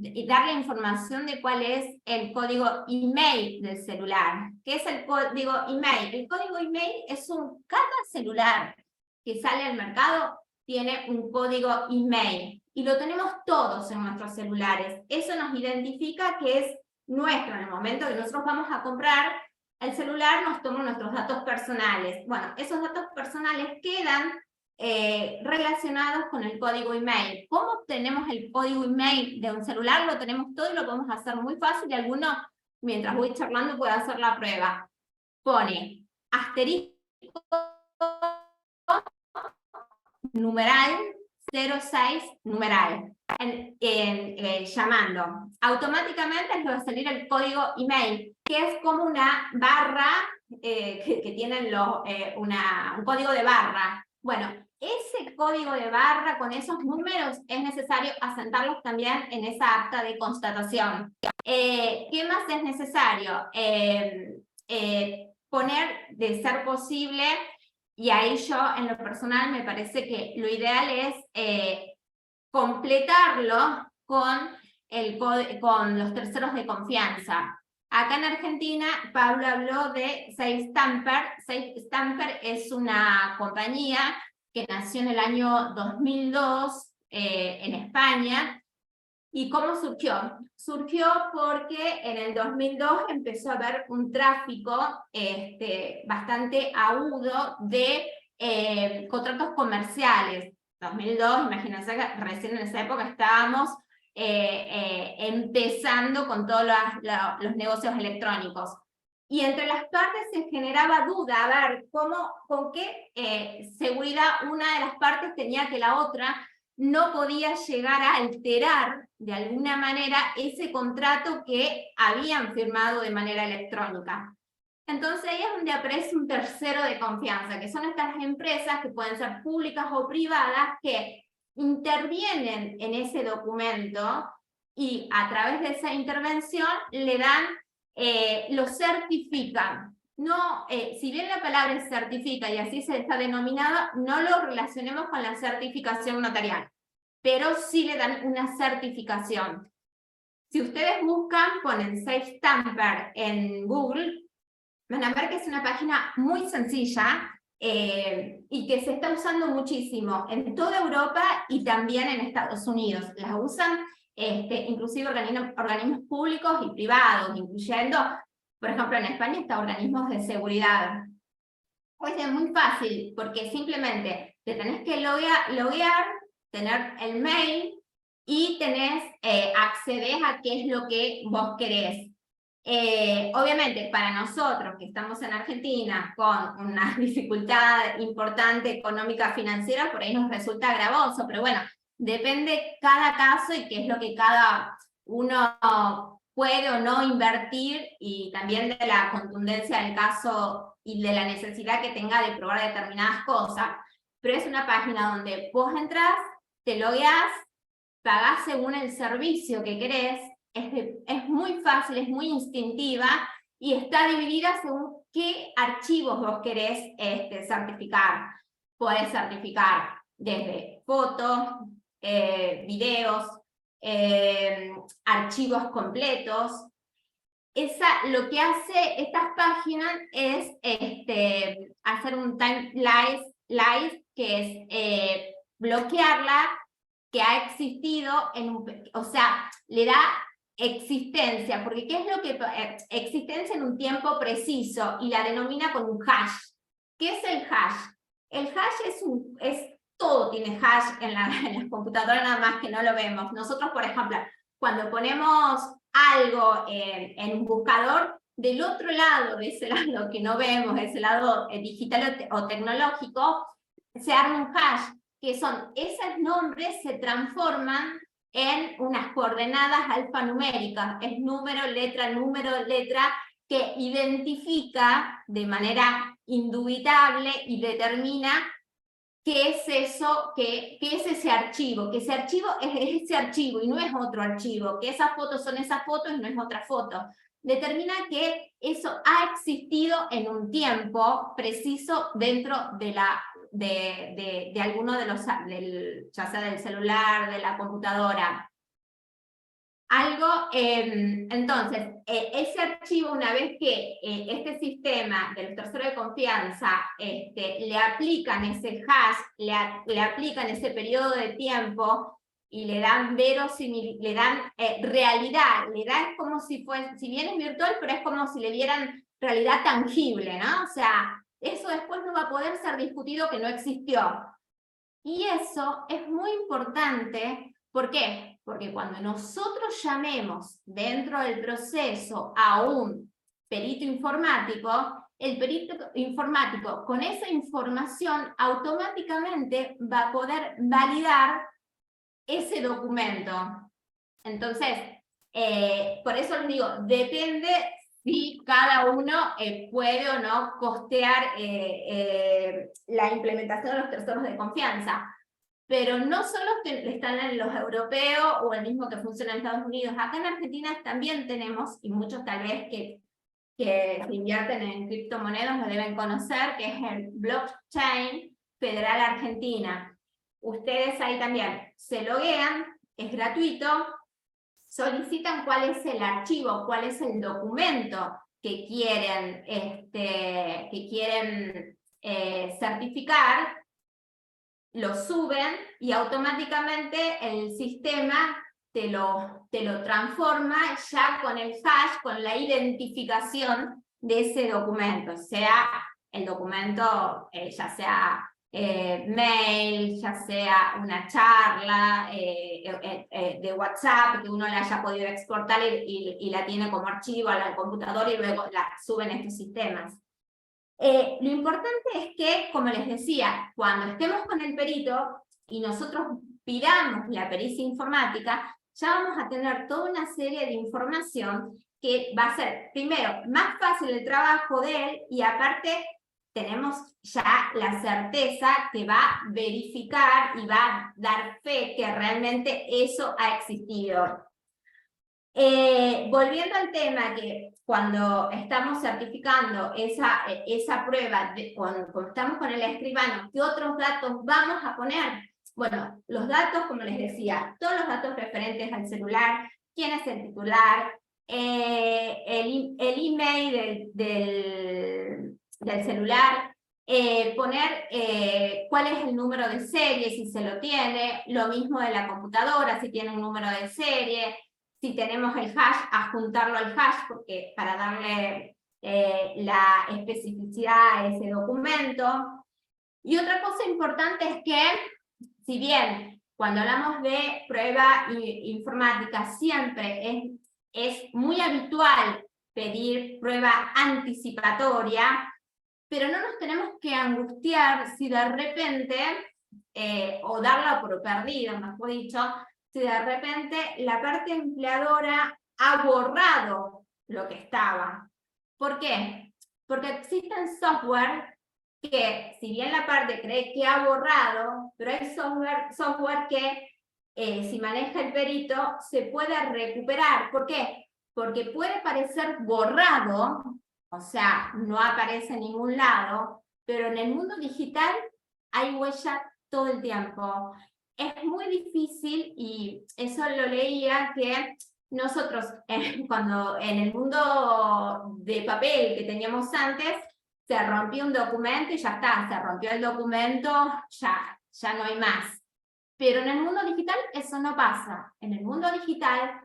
darle información de cuál es el código email del celular. ¿Qué es el código email? El código email es cada celular que sale al mercado tiene un código email y lo tenemos todos en nuestros celulares. Eso nos identifica que es nuestro. En el momento que nosotros vamos a comprar el celular, nos toma nuestros datos personales. Bueno, esos datos personales quedan relacionados con el código email. ¿Cómo obtenemos el código email de un celular? Lo tenemos todo y lo podemos hacer muy fácil y alguno, mientras voy charlando, puede hacer la prueba. Pone asterisco numeral 06 numeral llamando. Automáticamente les va a salir el código email, que es como una barra que tienen un código de barra. Bueno, ese código de barra con esos números es necesario asentarlos también en esa acta de constatación. ¿Qué más es necesario? Poner, de ser posible, y ahí yo en lo personal me parece que lo ideal es completarlo con los terceros de confianza. Acá en Argentina, Pablo habló de SafeStamper. SafeStamper es una compañía que nació en el año 2002 en España. ¿Y cómo surgió? Surgió porque en el 2002 empezó a haber un tráfico bastante agudo de contratos comerciales. 2002, imagínense que recién en esa época estábamos empezando con todos los negocios electrónicos. Y entre las partes se generaba duda, a ver, con qué seguridad una de las partes tenía que la otra no podía llegar a alterar de alguna manera ese contrato que habían firmado de manera electrónica. Entonces ahí es donde aparece un tercero de confianza, que son estas empresas que pueden ser públicas o privadas que intervienen en ese documento y a través de esa intervención le dan, lo certifican. No, si bien la palabra es certifica y así se está denominada, no lo relacionemos con la certificación notarial, pero sí le dan una certificación. Si ustedes buscan, ponen Safe Stamper en Google, van a ver que es una página muy sencilla y que se está usando muchísimo en toda Europa y también en Estados Unidos. La usan inclusive organismos públicos y privados, incluyendo, por ejemplo, en España está organismos de seguridad. Pues es muy fácil, porque simplemente te tenés que loguear, tener el mail y accedes a qué es lo que vos querés. Obviamente, para nosotros que estamos en Argentina con una dificultad importante económica financiera, por ahí nos resulta gravoso, pero bueno, depende cada caso y qué es lo que cada uno puede o no invertir, y también de la contundencia del caso y de la necesidad que tenga de probar determinadas cosas. Pero es una página donde vos entrás, te logueás, pagás según el servicio que querés. Es muy fácil, es muy instintiva y está dividida según qué archivos vos querés certificar. Podés certificar desde fotos, videos, archivos completos. Lo que hace estas páginas es hacer un time slice, que es bloquearla, que ha existido o sea, le da existencia, porque ¿qué es lo que existencia en un tiempo preciso? Y la denomina con un hash. ¿Qué es el hash? El hash todo tiene hash en las computadoras, nada más que no lo vemos. Nosotros, por ejemplo, cuando ponemos algo en un buscador, del otro lado, de ese lado que no vemos, ese lado digital o tecnológico, se arma un hash, que son esos nombres se transforman en unas coordenadas alfanuméricas, es número, letra, que identifica de manera indubitable y determina qué es eso, qué es ese archivo, que ese archivo es ese archivo y no es otro archivo, que esas fotos son esas fotos y no es otra foto. Determina que eso ha existido en un tiempo preciso dentro de alguno de los, ya sea del celular, de la computadora. Entonces, ese archivo, una vez que este sistema del tercero de confianza le aplican ese hash, le aplican ese periodo de tiempo y le dan le dan realidad, es como si fuese, si bien es virtual, pero es como si le dieran realidad tangible, ¿no? O sea, eso después no va a poder ser discutido que no existió. Y eso es muy importante. ¿Por qué? Porque cuando nosotros llamemos dentro del proceso a un perito informático, el perito informático con esa información automáticamente va a poder validar ese documento. Entonces, por eso les digo, depende si cada uno puede o no costear la implementación de los terceros de confianza. Pero no solo que están en los europeos o el mismo que funciona en Estados Unidos. Acá en Argentina también tenemos, y muchos tal vez que se invierten en criptomonedas lo deben conocer, que es el Blockchain Federal Argentina. Ustedes ahí también se loguean, es gratuito, solicitan cuál es el archivo, cuál es el documento que quieren, certificar, lo suben y automáticamente el sistema te lo transforma ya con el hash, con la identificación de ese documento, sea el documento, ya sea mail, ya sea una charla de WhatsApp que uno la haya podido exportar y la tiene como archivo a la computadora y luego la suben a estos sistemas. Lo importante es que, como les decía, cuando estemos con el perito y nosotros pidamos la pericia informática, ya vamos a tener toda una serie de información que va a ser, primero, más fácil el trabajo de él, y aparte tenemos ya la certeza que va a verificar y va a dar fe que realmente eso ha existido. Volviendo al tema, que cuando estamos certificando esa prueba, cuando estamos con el escribano, ¿qué otros datos vamos a poner? Bueno, los datos, como les decía, todos los datos referentes al celular, quién es el titular, el email del celular, poner cuál es el número de serie, si se lo tiene, lo mismo de la computadora, si tiene un número de serie, si tenemos el hash, adjuntarlo al hash, porque para darle la especificidad a ese documento. Y otra cosa importante es que, si bien cuando hablamos de prueba informática siempre es muy habitual pedir prueba anticipatoria, pero no nos tenemos que angustiar si de repente, o darla por perdido, mejor dicho, si de repente la parte empleadora ha borrado lo que estaba. ¿Por qué? Porque existen software que, si bien la parte cree que ha borrado, pero hay software que, si maneja el perito, se puede recuperar. ¿Por qué? Porque puede parecer borrado, o sea, no aparece en ningún lado, pero en el mundo digital hay huella todo el tiempo. Es muy difícil, y eso lo leía, que nosotros, cuando en el mundo de papel que teníamos antes, se rompió un documento y ya está, se rompió el documento, ya no hay más. Pero en el mundo digital eso no pasa. En el mundo digital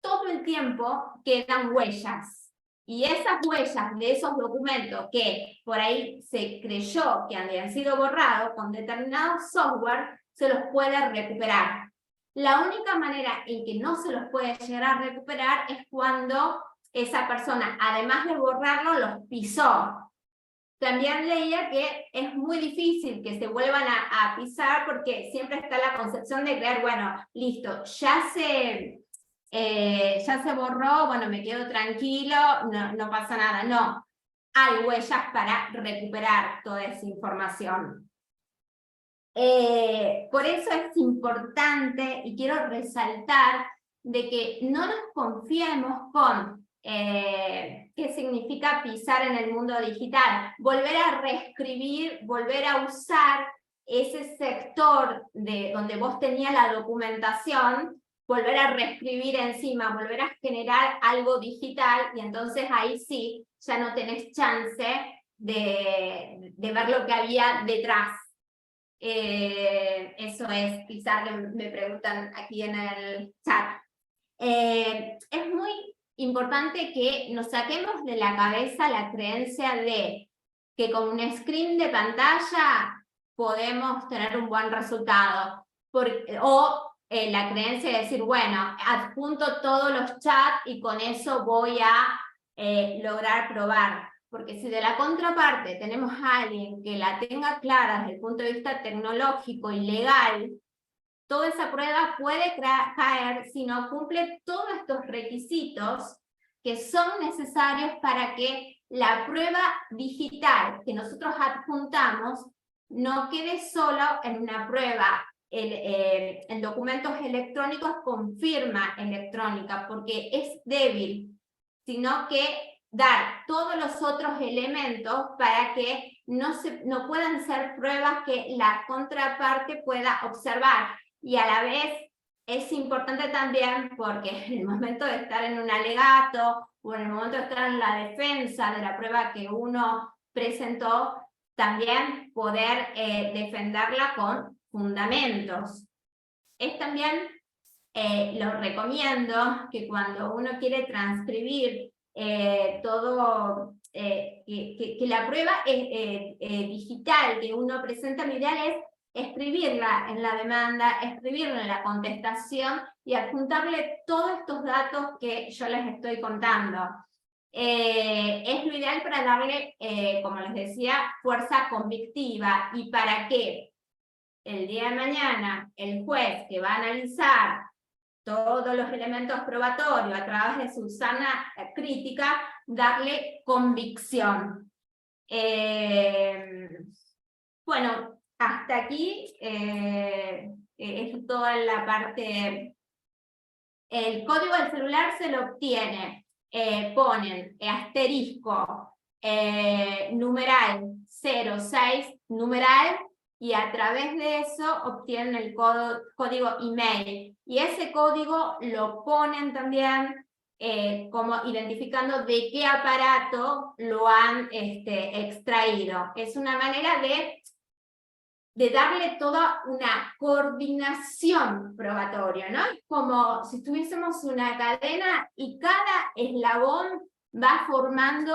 todo el tiempo quedan huellas. Y esas huellas de esos documentos que por ahí se creyó que habían sido borrados, con determinado software se los puede recuperar. La única manera en que no se los puede llegar a recuperar es cuando esa persona, además de borrarlo, los pisó. También leía que es muy difícil que se vuelvan a pisar, porque siempre está la concepción de creer, bueno, listo, ya se borró, bueno, me quedo tranquilo, no pasa nada. No, hay huellas para recuperar toda esa información. Por eso es importante, y quiero resaltar, de que no nos confiemos con qué significa pisar en el mundo digital, volver a reescribir, volver a usar ese sector de donde vos tenías la documentación, volver a reescribir encima, volver a generar algo digital, y entonces ahí sí, ya no tenés chance de ver lo que había detrás. Eso es pisar, me preguntan aquí en el chat. Es muy importante que nos saquemos de la cabeza la creencia de que con un screen de pantalla podemos tener un buen resultado, o la creencia de decir, bueno, adjunto todos los chats y con eso voy a lograr probar. Porque si de la contraparte tenemos a alguien que la tenga clara desde el punto de vista tecnológico y legal, toda esa prueba puede caer si no cumple todos estos requisitos que son necesarios para que la prueba digital que nosotros adjuntamos no quede solo en una prueba en documentos electrónicos con firma electrónica, porque es débil, sino que dar todos los otros elementos para que no puedan ser pruebas que la contraparte pueda observar. Y a la vez es importante también, porque en el momento de estar en un alegato o en el momento de estar en la defensa de la prueba que uno presentó, también poder defenderla con fundamentos. Es también, lo recomiendo, que cuando uno quiere transcribir todo, que la prueba digital que uno presenta, lo ideal es escribirla en la demanda, escribirla en la contestación y adjuntarle todos estos datos que yo les estoy contando. Es lo ideal para darle, como les decía, fuerza convictiva, y para que el día de mañana el juez que va a analizar todos los elementos probatorios a través de su sana crítica, darle convicción. Bueno, hasta aquí es toda la parte. El código del celular se lo obtiene, ponen asterisco, numeral 06, numeral, y a través de eso obtienen el código email. Y ese código lo ponen también como identificando de qué aparato lo han extraído. Es una manera de darle toda una coordinación probatoria, ¿no? Como si tuviésemos una cadena y cada eslabón va formando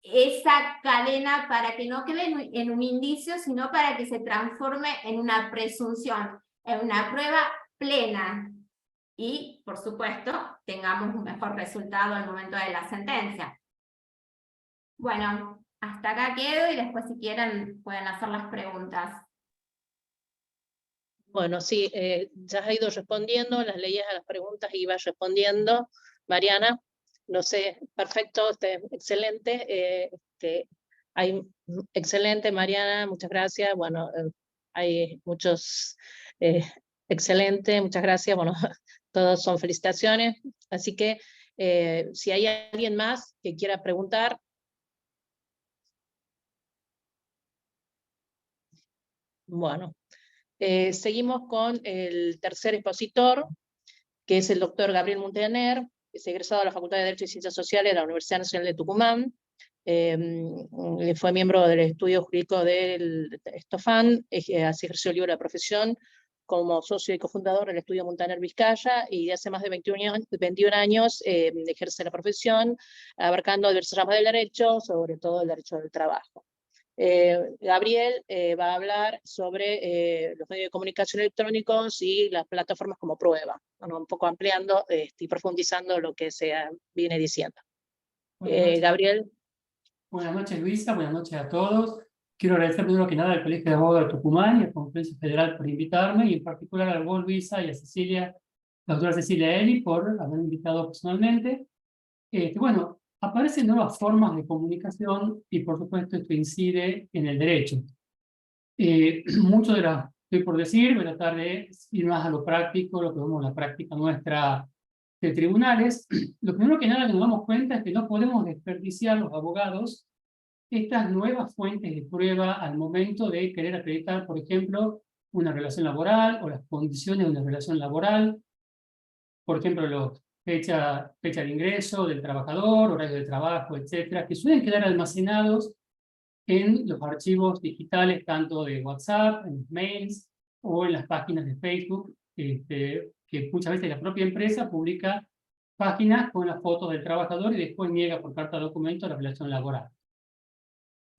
esa cadena para que no quede en un indicio, sino para que se transforme en una presunción, en una prueba plena. Y, por supuesto, tengamos un mejor resultado al momento de la sentencia. Bueno, hasta acá quedo y después, si quieren, pueden hacer las preguntas. Bueno, sí, ya has ido respondiendo, las leías a las preguntas y ibas respondiendo. Mariana, no sé, perfecto, excelente. Excelente, Mariana, muchas gracias. Bueno, hay muchos, excelente, muchas gracias. Bueno, todos son felicitaciones. Así que si hay alguien más que quiera preguntar. Bueno. Seguimos con el tercer expositor, que es el doctor Gabriel Muntaner, es egresado de la Facultad de Derecho y Ciencias Sociales de la Universidad Nacional de Tucumán. Fue miembro del estudio jurídico del Estofan, así ejerció libre de profesión como socio y cofundador del estudio Muntaner Vizcaya, y de hace más de 21 años ejerce la profesión, abarcando diversas ramas del derecho, sobre todo el derecho del trabajo. Gabriel va a hablar sobre los medios de comunicación electrónicos y las plataformas como prueba, bueno, un poco ampliando y profundizando lo que se viene diciendo. Gabriel. Buenas noches, Luisa, buenas noches a todos. Quiero agradecer primero que nada al Colegio de Abogados de Tucumán y a la Conferencia Federal por invitarme, y en particular a vos, Luisa, y a Cecilia, la doctora Cecilia Eli, por haberme invitado personalmente. Bueno, aparecen nuevas formas de comunicación y, por supuesto, esto incide en el derecho. Mucho de lo que estoy por decir, voy a tratar de ir más a lo práctico, lo que vemos en la práctica nuestra de tribunales. Lo primero que nada que nos damos cuenta es que no podemos desperdiciar, los abogados, estas nuevas fuentes de prueba al momento de querer acreditar, por ejemplo, una relación laboral o las condiciones de una relación laboral. Por ejemplo, fecha de ingreso del trabajador, horario de trabajo, etcétera, que suelen quedar almacenados en los archivos digitales, tanto de WhatsApp, en los mails o en las páginas de Facebook, que muchas veces la propia empresa publica páginas con las fotos del trabajador y después niega por carta de documento la relación laboral.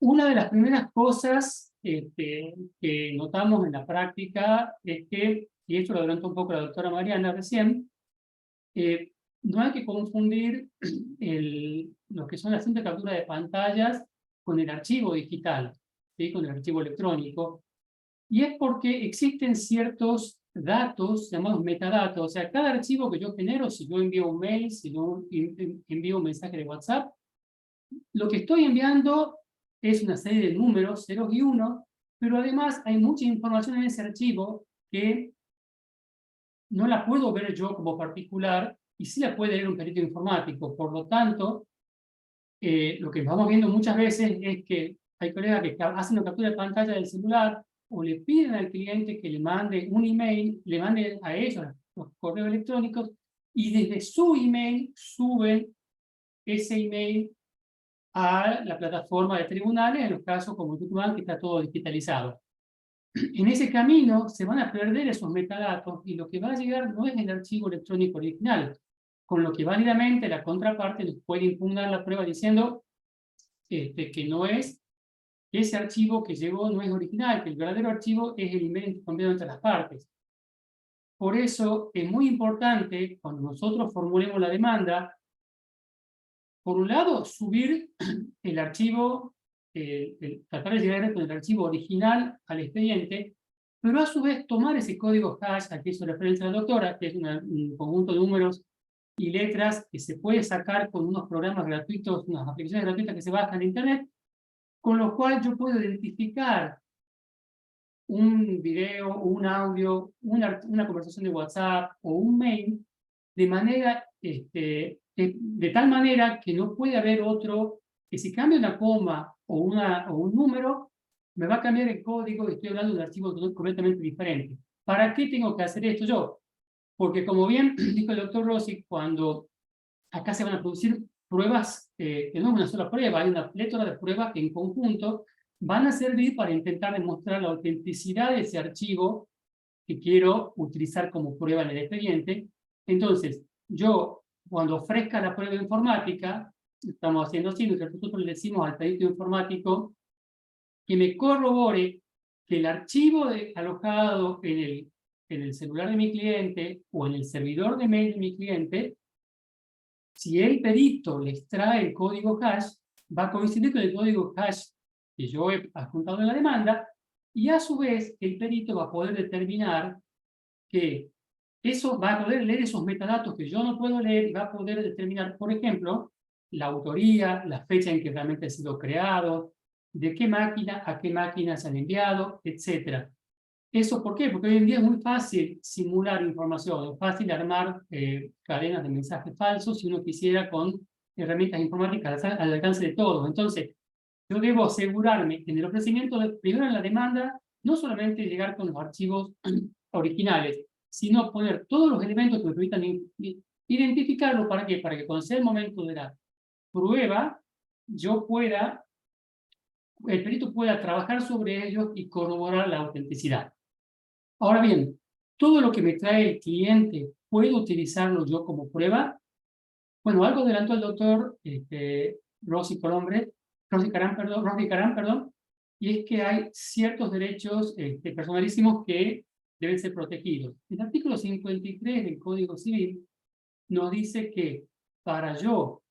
Una de las primeras cosas que notamos en la práctica es que, y esto lo adelantó un poco la doctora Mariana recién, no hay que confundir lo que son las cintas de captura de pantallas con el archivo digital, ¿sí? Con el archivo electrónico, y es porque existen ciertos datos llamados metadatos. O sea, cada archivo que yo genero, si yo envío un mail, si yo envío un mensaje de WhatsApp, lo que estoy enviando es una serie de números, ceros y unos, pero además hay mucha información en ese archivo que no la puedo ver yo como particular, y sí la puede leer un perito informático. Por lo tanto, lo que vamos viendo muchas veces es que hay colegas que hacen una captura de pantalla del celular o le piden al cliente que le mande un email, le mande a ellos los correos electrónicos, y desde su email suben ese email a la plataforma de tribunales, en los casos como Tucumán, que está todo digitalizado. En ese camino se van a perder esos metadatos, y lo que va a llegar no es el archivo electrónico original, con lo que válidamente la contraparte les puede impugnar la prueba diciendo que no es, que ese archivo que llegó no es original, que el verdadero archivo es el email intercambiado entre las partes. Por eso es muy importante, cuando nosotros formulemos la demanda, por un lado, subir el archivo, tratar de llegar con el archivo original al expediente, pero a su vez tomar ese código hash, al que hizo referencia la doctora, que es un conjunto de números y letras que se puede sacar con unos programas gratuitos, unas aplicaciones gratuitas que se bajan de internet, con lo cual yo puedo identificar un video, un audio, una conversación de WhatsApp o un mail de manera, de tal manera que no puede haber otro, que si cambia una coma o un número, me va a cambiar el código y estoy hablando de un archivo completamente diferente. ¿Para qué tengo que hacer esto yo? Porque como bien dijo el doctor Rossi, cuando acá se van a producir pruebas, que no es una sola prueba, hay una plétora de pruebas que en conjunto van a servir para intentar demostrar la autenticidad de ese archivo que quiero utilizar como prueba en el expediente. Entonces, yo, cuando ofrezca la prueba informática, estamos haciendo así, nosotros le decimos al perito informático que me corrobore que el archivo alojado en el celular de mi cliente o en el servidor de mail de mi cliente, si el perito le extrae el código hash, va a coincidir con el código hash que yo he adjuntado en la demanda, y a su vez el perito va a poder determinar que eso va a poder leer esos metadatos que yo no puedo leer, y va a poder determinar, por ejemplo, la autoría, la fecha en que realmente ha sido creado, de qué máquina a qué máquina se han enviado, etc. ¿Eso por qué? Porque hoy en día es muy fácil simular información, es fácil armar cadenas de mensajes falsos si uno quisiera con herramientas informáticas al alcance de todos. Entonces, yo debo asegurarme en el ofrecimiento, primero en la demanda, no solamente llegar con los archivos originales, sino poner todos los elementos que me permitan identificarlo. ¿Para qué? Para que cuando sea el momento de la prueba, el perito pueda trabajar sobre ellos y corroborar la autenticidad. Ahora bien, todo lo que me trae el cliente, ¿puedo utilizarlo yo como prueba? Bueno, algo adelantó el doctor Rossi Carán, perdón, y es que hay ciertos derechos personalísimos que deben ser protegidos. El artículo 53 del Código Civil nos dice que para yo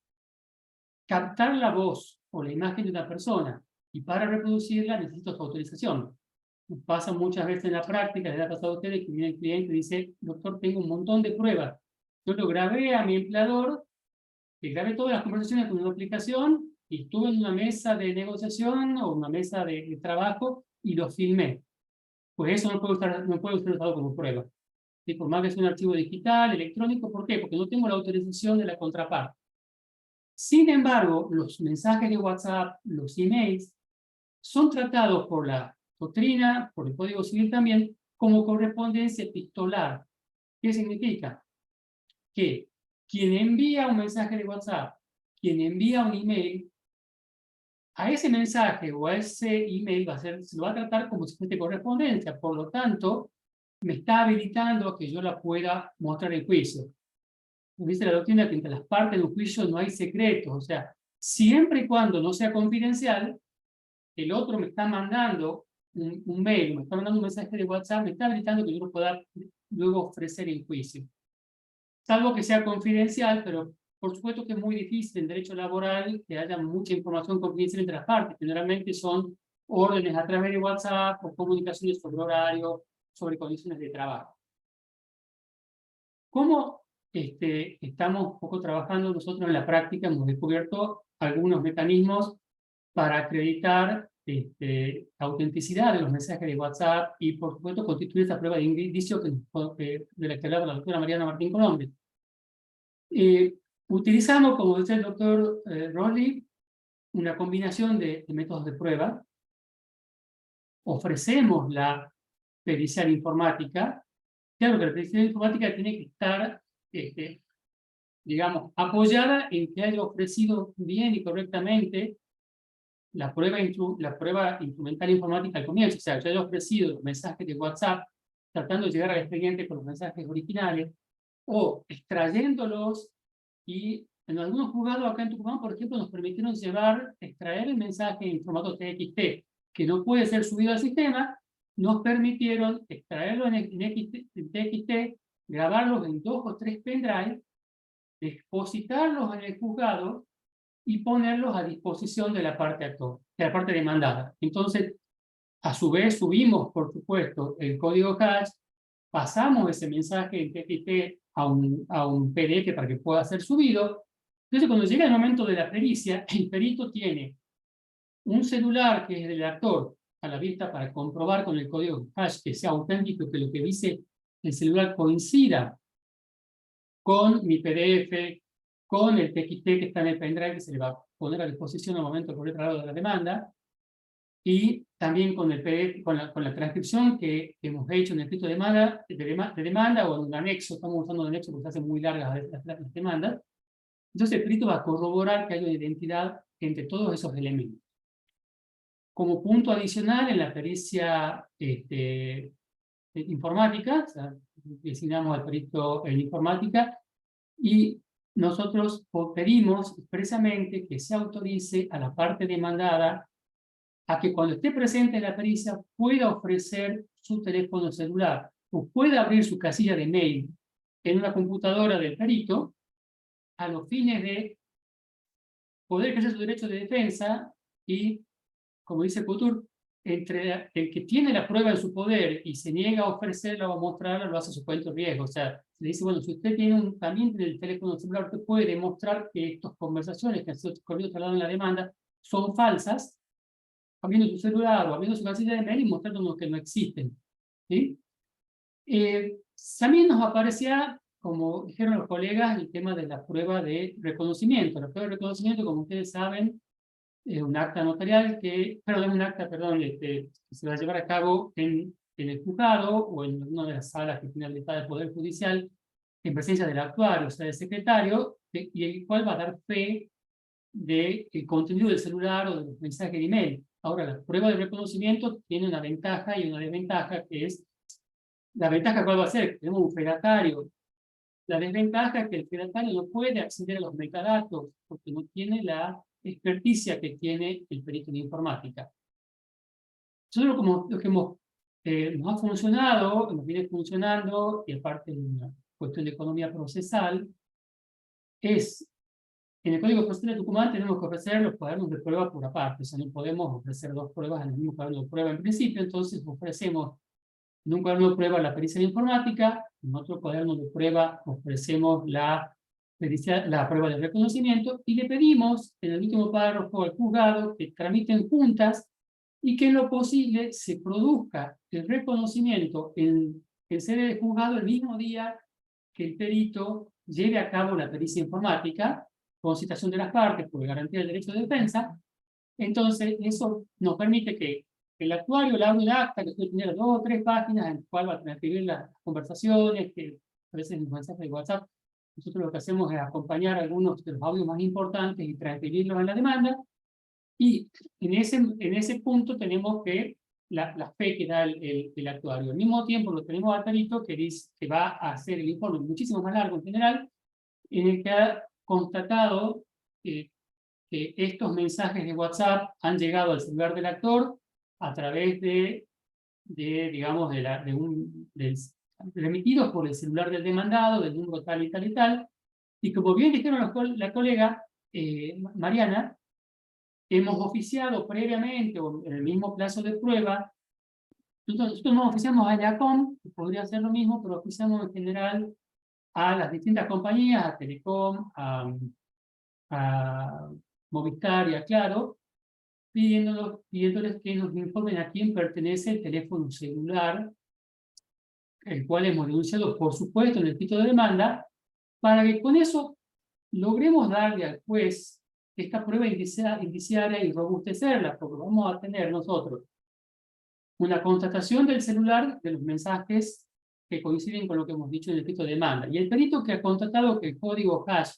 captar la voz o la imagen de una persona y para reproducirla necesito su autorización. Nos pasa muchas veces en la práctica, les ha pasado a ustedes que viene el cliente y dice, doctor, tengo un montón de pruebas. Yo lo grabé a mi empleador, que grabé todas las conversaciones con una aplicación y estuve en una mesa de negociación o una mesa de trabajo y lo filmé. Pues eso no puede ser usado como prueba. Y por más que sea un archivo digital, electrónico, ¿por qué? Porque no tengo la autorización de la contraparte. Sin embargo, los mensajes de WhatsApp, los emails, son tratados por la doctrina, por el Código Civil también, como correspondencia epistolar. ¿Qué significa? Que quien envía un mensaje de WhatsApp, quien envía un email, a ese mensaje o a ese email se lo va a tratar como si fuese correspondencia. Por lo tanto, me está habilitando a que yo la pueda mostrar en juicio. Dice la doctrina que entre las partes de un juicio no hay secretos. O sea, siempre y cuando no sea confidencial, el otro me está mandando un mail, me está mandando un mensaje de WhatsApp, me está habilitando que yo lo pueda luego ofrecer en juicio. Salvo que sea confidencial, pero por supuesto que es muy difícil en derecho laboral que haya mucha información confidencial entre las partes. Generalmente son órdenes a través de WhatsApp o comunicaciones sobre horario, sobre condiciones de trabajo. ¿Cómo estamos un poco trabajando nosotros en la práctica? Hemos descubierto algunos mecanismos para acreditar la autenticidad de los mensajes de WhatsApp y, por supuesto, constituir esta prueba de indicio de la que hablaba la doctora Mariana Martín Colombe. Utilizamos, como dice el doctor Rossi, una combinación de métodos de prueba. Ofrecemos la pericial informática. Claro que la pericial informática tiene que estar, digamos, apoyada en que haya ofrecido bien y correctamente la prueba instrumental informática al comienzo. O sea, yo haya ofrecido los mensajes de WhatsApp tratando de llegar al expediente con los mensajes originales o extrayéndolos, y en algunos juzgados acá en Tucumán, por ejemplo, nos permitieron extraer el mensaje en formato TXT, que no puede ser subido al sistema. Nos permitieron extraerlo en TXT, grabarlos en 2 o 3 pendrive, depositarlos en el juzgado y ponerlos a disposición de la parte demandada. Entonces, A su vez subimos, por supuesto, el código hash, pasamos ese mensaje en TXT a un PDF para que pueda ser subido. Entonces, cuando llega el momento de la pericia, el perito tiene un celular que es del actor a la vista para comprobar con el código hash que sea auténtico, que lo que dice el celular coincida con mi PDF, con el TXT que está en el pendrive que se le va a poner a disposición al momento por el otro lado de la demanda, y también con el PDF, con la transcripción que hemos hecho en el escrito de demanda o en un anexo. Estamos usando un anexo porque se hacen muy largas las demandas. Entonces el perito va a corroborar que hay una identidad entre todos esos elementos. Como punto adicional, en la pericia informática, o sea, designamos al perito en informática, y nosotros pedimos expresamente que se autorice a la parte demandada a que cuando esté presente en la pericia pueda ofrecer su teléfono celular o pueda abrir su casilla de mail en una computadora del perito a los fines de poder ejercer su derecho de defensa y, como dice Couture, entre el que tiene la prueba en su poder y se niega a ofrecerla o a mostrarla, lo hace a su cuento riesgo. O sea, le dice, bueno, si usted tiene también tiene el teléfono celular, usted puede demostrar que estas conversaciones que han sido trasladadas en la demanda son falsas, abriendo su celular o abriendo su casilla de mail y mostrándonos que no existen. ¿Sí? También nos aparecía, como dijeron los colegas, el tema de la prueba de reconocimiento. La prueba de reconocimiento, como ustedes saben, un acta notarial que se va a llevar a cabo en el juzgado o en una de las salas que tiene habilitada el Poder Judicial en presencia del actuario, o sea, del secretario, y el cual va a dar fe del contenido del celular o de los mensajes de email. Ahora, la prueba de reconocimiento tiene una ventaja y una desventaja, que es, la ventaja cuál va a ser, tenemos un fedatario. La desventaja es que el fedatario no puede acceder a los metadatos porque no tiene la experticia que tiene el perito en informática. Nosotros como lo que nos ha funcionado, nos viene funcionando, y aparte de una cuestión de economía procesal, es, en el Código Procesal de Tucumán tenemos que ofrecer los cuadernos de prueba por aparte, o sea, no podemos ofrecer dos pruebas en el mismo cuaderno de prueba en principio, entonces ofrecemos en un cuaderno de prueba la pericia de informática, en otro cuaderno de prueba ofrecemos la prueba de reconocimiento, y le pedimos en el último párrafo al juzgado que tramiten juntas y que en lo posible se produzca el reconocimiento en sede de juzgado el mismo día que el perito lleve a cabo la pericia informática, con citación de las partes por garantía del derecho de defensa. Entonces, eso nos permite que el actuario le haga un acta que puede tener 2 o 3 páginas en el cual va a transcribir las conversaciones que aparecen en los mensajes de WhatsApp. Nosotros lo que hacemos es acompañar algunos de los audios más importantes y transcribirlos en la demanda. Y en ese punto tenemos que la fe que da el actuario. Al mismo tiempo lo tenemos al perito que va a hacer el informe muchísimo más largo en general, en el que ha constatado que estos mensajes de WhatsApp han llegado al celular del actor a través digamos, remitidos por el celular del demandado, del número tal y tal y tal. Y como bien dijeron la colega Mariana, hemos oficiado previamente, o en el mismo plazo de prueba, nosotros no oficiamos a IACOM, que podría ser lo mismo, pero oficiamos en general a las distintas compañías, a Telecom, a Movistar y a Claro, pidiéndoles que nos informen a quién pertenece el teléfono celular, el cual hemos denunciado, por supuesto, en el título de demanda, para que con eso logremos darle al juez esta prueba indiciaria y robustecerla, porque vamos a tener nosotros una constatación del celular de los mensajes que coinciden con lo que hemos dicho en el título de demanda. Y el perito que ha constatado que el código hash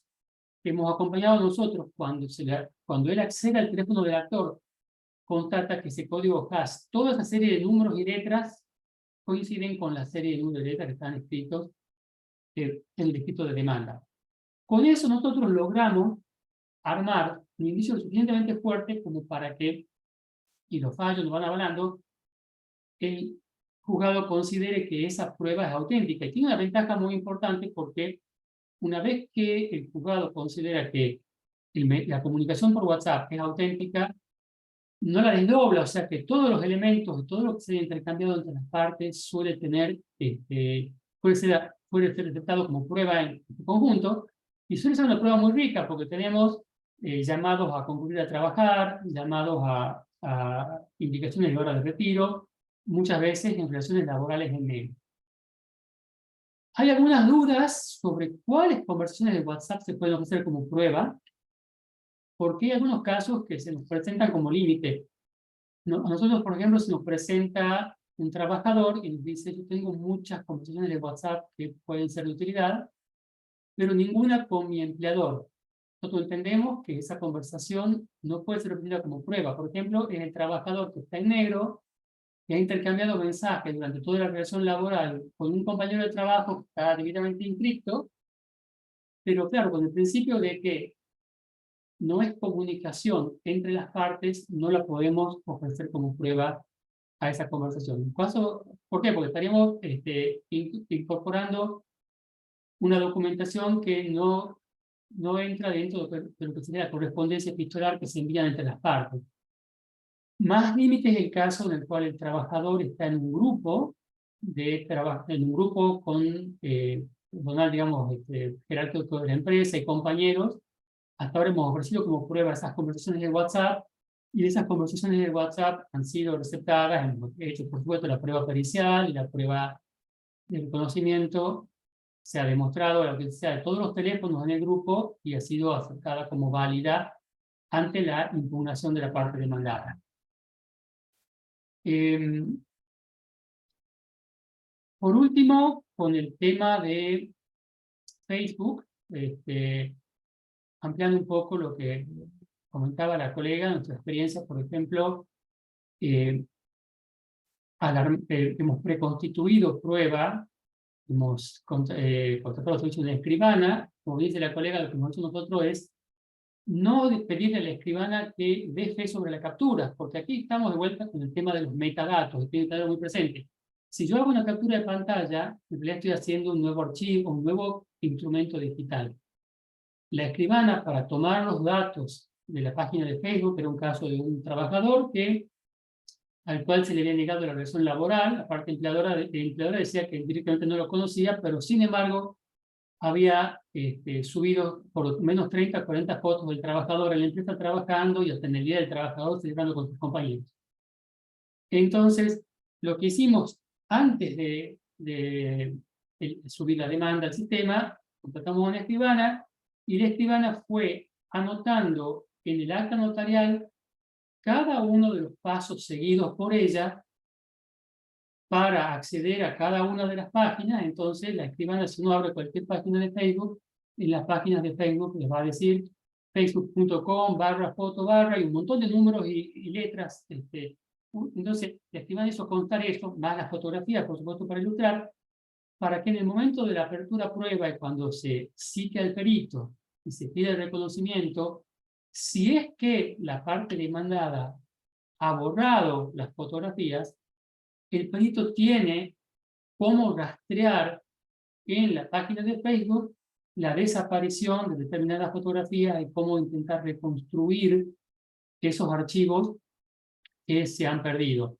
que hemos acompañado nosotros cuando él accede al teléfono del actor, constata que ese código hash, toda esa serie de números y letras coinciden con la serie de números y letras que están escritos en el escrito de demanda. Con eso nosotros logramos armar un indicio lo suficientemente fuerte como para que, y los fallos nos van avalando, el juzgado considere que esa prueba es auténtica. Y tiene una ventaja muy importante porque una vez que el juzgado considera que la comunicación por WhatsApp es auténtica, no la desdobla, o sea que todos los elementos, todo lo que se haya intercambiado entre las partes suele tener, puede ser aceptado como prueba en su conjunto, y suele ser una prueba muy rica porque tenemos llamados a concurrir a trabajar, llamados a indicaciones de hora de retiro, muchas veces en relaciones laborales en negro. Hay algunas dudas sobre cuáles conversaciones de WhatsApp se pueden ofrecer como prueba, porque hay algunos casos que se nos presentan como límite. A nosotros, por ejemplo, se nos presenta un trabajador y nos dice: yo tengo muchas conversaciones de WhatsApp que pueden ser de utilidad, pero ninguna con mi empleador. Nosotros entendemos que esa conversación no puede ser obtenida como prueba. Por ejemplo, es el trabajador que está en negro, que ha intercambiado mensajes durante toda la relación laboral con un compañero de trabajo que está debidamente inscrito, pero claro, con el principio de que no es comunicación entre las partes, no la podemos ofrecer como prueba a esa conversación. ¿Por qué? Porque estaríamos incorporando una documentación que no entra dentro de lo que sería la correspondencia epistolar que se envía entre las partes. Más límite es el caso en el cual el trabajador está en un grupo con personal, digamos, jerárquico de la empresa y compañeros. Hasta ahora hemos ofrecido como prueba esas conversaciones de WhatsApp, y de esas conversaciones de WhatsApp han sido receptadas, hemos hecho, por supuesto, la prueba pericial y la prueba del conocimiento. Se ha demostrado la autenticidad de todos los teléfonos en el grupo y ha sido aceptada como válida ante la impugnación de la parte demandada. Por último, con el tema de Facebook, ampliando un poco lo que comentaba la colega, nuestra experiencia, por ejemplo, hemos preconstituido prueba, hemos contratado el servicio de escribana. Como dice la colega, lo que hemos hecho nosotros es no pedirle a la escribana que dé fe sobre la captura, porque aquí estamos de vuelta con el tema de los metadatos, que tiene que estar muy presente. Si yo hago una captura de pantalla, en realidad estoy haciendo un nuevo archivo, un nuevo instrumento digital. La escribana, para tomar los datos de la página de Facebook, era un caso de un trabajador al cual se le había negado la relación laboral. La parte empleadora decía que directamente no lo conocía, pero sin embargo había subido por lo menos 30 40 fotos del trabajador en la empresa trabajando, y hasta en el día del trabajador celebrando con sus compañeros. Entonces, lo que hicimos antes de subir la demanda al sistema, contratamos a una escribana, y la escribana fue anotando en el acta notarial cada uno de los pasos seguidos por ella para acceder a cada una de las páginas. Entonces, la escribana, si uno abre cualquier página de Facebook, en las páginas de Facebook les va a decir facebook.com/foto/ y un montón de números y letras. Entonces, la escribana hizo constar eso, más las fotografías, por supuesto, para ilustrar, para que en el momento de la apertura prueba y cuando se cite al perito y se pide el reconocimiento, si es que la parte demandada ha borrado las fotografías, el perito tiene cómo rastrear en la página de Facebook la desaparición de determinadas fotografías y cómo intentar reconstruir esos archivos que se han perdido.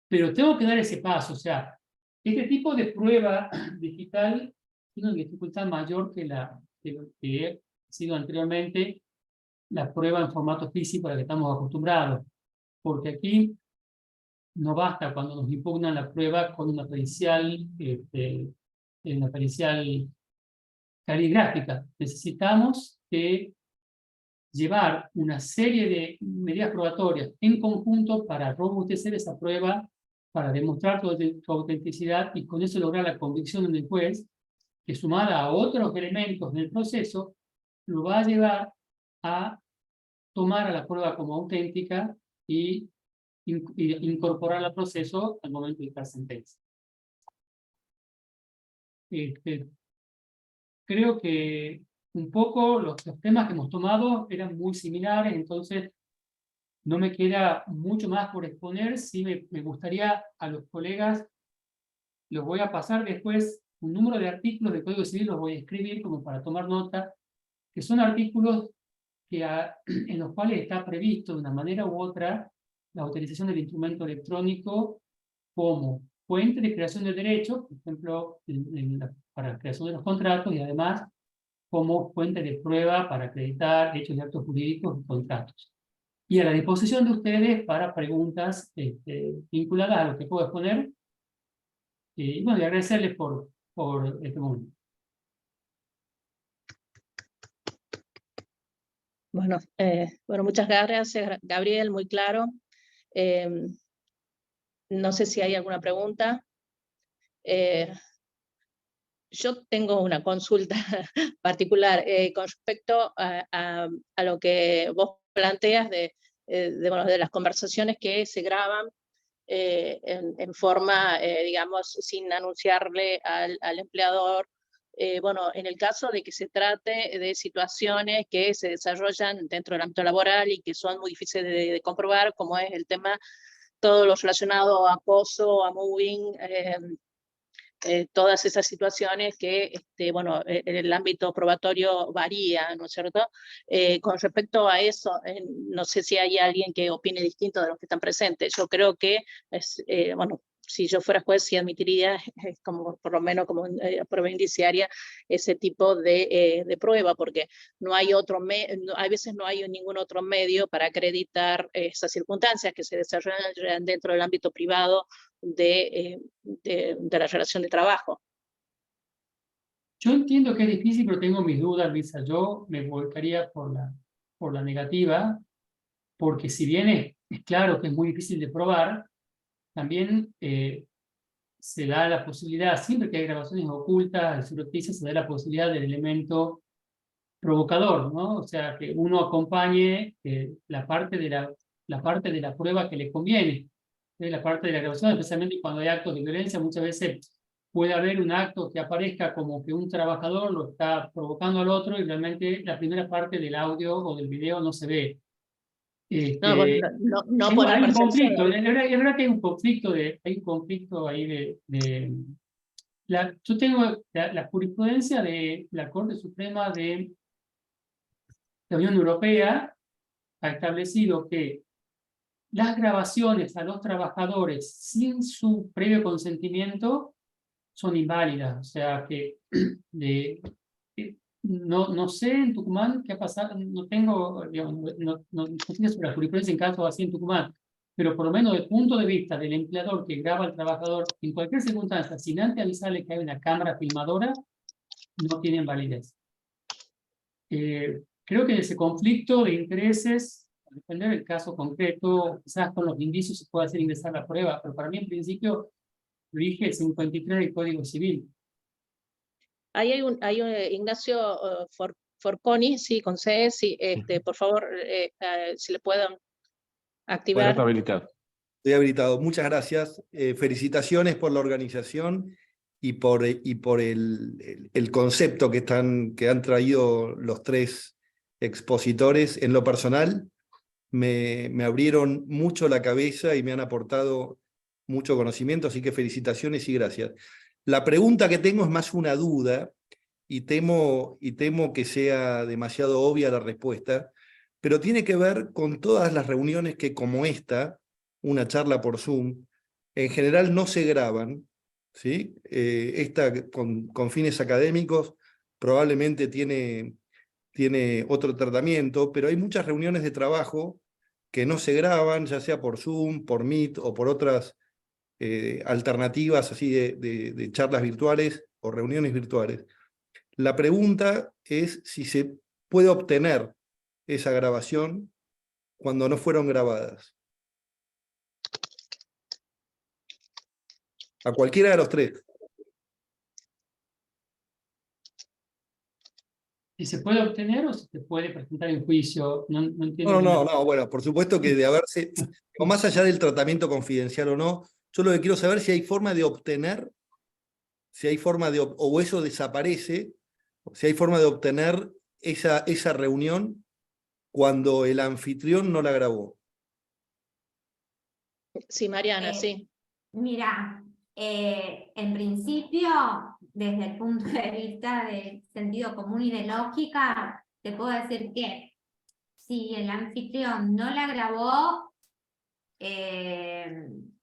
Pero tengo que dar ese paso, o sea, este tipo de prueba digital tiene una dificultad mayor que la que ha sido anteriormente la prueba en formato físico a la que estamos acostumbrados, porque aquí no basta cuando nos impugnan la prueba con una pericial caligráfica. Necesitamos llevar una serie de medidas probatorias en conjunto para robustecer esa prueba, para demostrar su autenticidad y con eso lograr la convicción en el juez, que sumada a otros elementos del proceso, lo va a llevar a tomar a la prueba como auténtica y incorporar al proceso al momento de dictar sentencia. Creo que un poco los temas que hemos tomado eran muy similares, entonces no me queda mucho más por exponer. Sí me gustaría a los colegas, los voy a pasar después un número de artículos de Código Civil, los voy a escribir como para tomar nota, que son artículos en los cuales está previsto de una manera u otra la utilización del instrumento electrónico como fuente de creación de derechos, por ejemplo, para la creación de los contratos, y además como fuente de prueba para acreditar hechos y actos jurídicos y contratos. Y a la disposición de ustedes para preguntas vinculadas a lo que puedo exponer. Y bueno, y agradecerles por este momento. Bueno, muchas gracias, Gabriel, muy claro. No sé si hay alguna pregunta. Yo tengo una consulta particular con respecto a lo que vos planteas de las conversaciones que se graban en forma, digamos, sin anunciarle al empleador. Bueno, en el caso de que se trate de situaciones que se desarrollan dentro del ámbito laboral y que son muy difíciles de comprobar, como es el tema, todo lo relacionado a acoso, a mobbing, todas esas situaciones que, bueno, en el ámbito probatorio varía, ¿no es cierto? Con respecto a eso, no sé si hay alguien que opine distinto de los que están presentes. Yo creo que, bueno, si yo fuera juez, sí admitiría, como, por lo menos como prueba indiciaria, ese tipo de prueba, porque no hay otro a veces no hay ningún otro medio para acreditar esas circunstancias que se desarrollan dentro del ámbito privado de la relación de trabajo. Yo entiendo que es difícil, pero tengo mis dudas, Luisa. Yo me volcaría por la negativa, porque si bien es claro que es muy difícil de probar, también se da la posibilidad, siempre que hay grabaciones ocultas, subrepticias, se da la posibilidad del elemento provocador, ¿no? O sea, que uno acompañe la parte de la prueba que le conviene, la parte de la grabación, especialmente cuando hay actos de violencia. Muchas veces puede haber un acto que aparezca como que un trabajador lo está provocando al otro y realmente la primera parte del audio o del video no se ve. No, bueno, no por Hay un percepción. conflicto, es verdad que hay un conflicto ahí yo tengo la jurisprudencia de la Corte Suprema de la Unión Europea ha establecido que las grabaciones a los trabajadores sin su previo consentimiento son inválidas. O sea que no sé en Tucumán qué ha pasado, no tengo, digamos, no tengo sobre la jurisprudencia en casos así en Tucumán, pero por lo menos desde el punto de vista del empleador que graba al trabajador en cualquier circunstancia, sin antes avisarle que hay una cámara filmadora, no tienen validez. Creo que ese conflicto de intereses, al depender del caso concreto, quizás con los indicios se puede hacer ingresar la prueba, pero para mí en principio rige el 53 del Código Civil. Ahí hay un Ignacio Forconi, sí, con C, sí, por favor, si le puedo activar. Bueno, está habilitado. Estoy habilitado. Muchas gracias. Felicitaciones por la organización y por el concepto que han traído los tres expositores. En lo personal, me abrieron mucho la cabeza y me han aportado mucho conocimiento, así que felicitaciones y gracias. La pregunta que tengo es más una duda y temo que sea demasiado obvia la respuesta, pero tiene que ver con todas las reuniones que, como esta, una charla por Zoom, en general no se graban, ¿sí? Esta con fines académicos probablemente tiene otro tratamiento, pero hay muchas reuniones de trabajo que no se graban, ya sea por Zoom, por Meet o por otras alternativas así de charlas virtuales o reuniones virtuales. La pregunta es si se puede obtener esa grabación cuando no fueron grabadas. A cualquiera de los tres. Si se puede obtener o si se puede presentar en juicio, no entiendo. No, bueno, por supuesto que de haberse, o más allá del tratamiento confidencial o no, yo lo que quiero saber es si hay forma de obtener, o eso desaparece, si hay forma de obtener esa reunión cuando el anfitrión no la grabó. Sí, Mariana, sí. Mira, en principio, desde el punto de vista de sentido común y de lógica, te puedo decir que si el anfitrión no la grabó,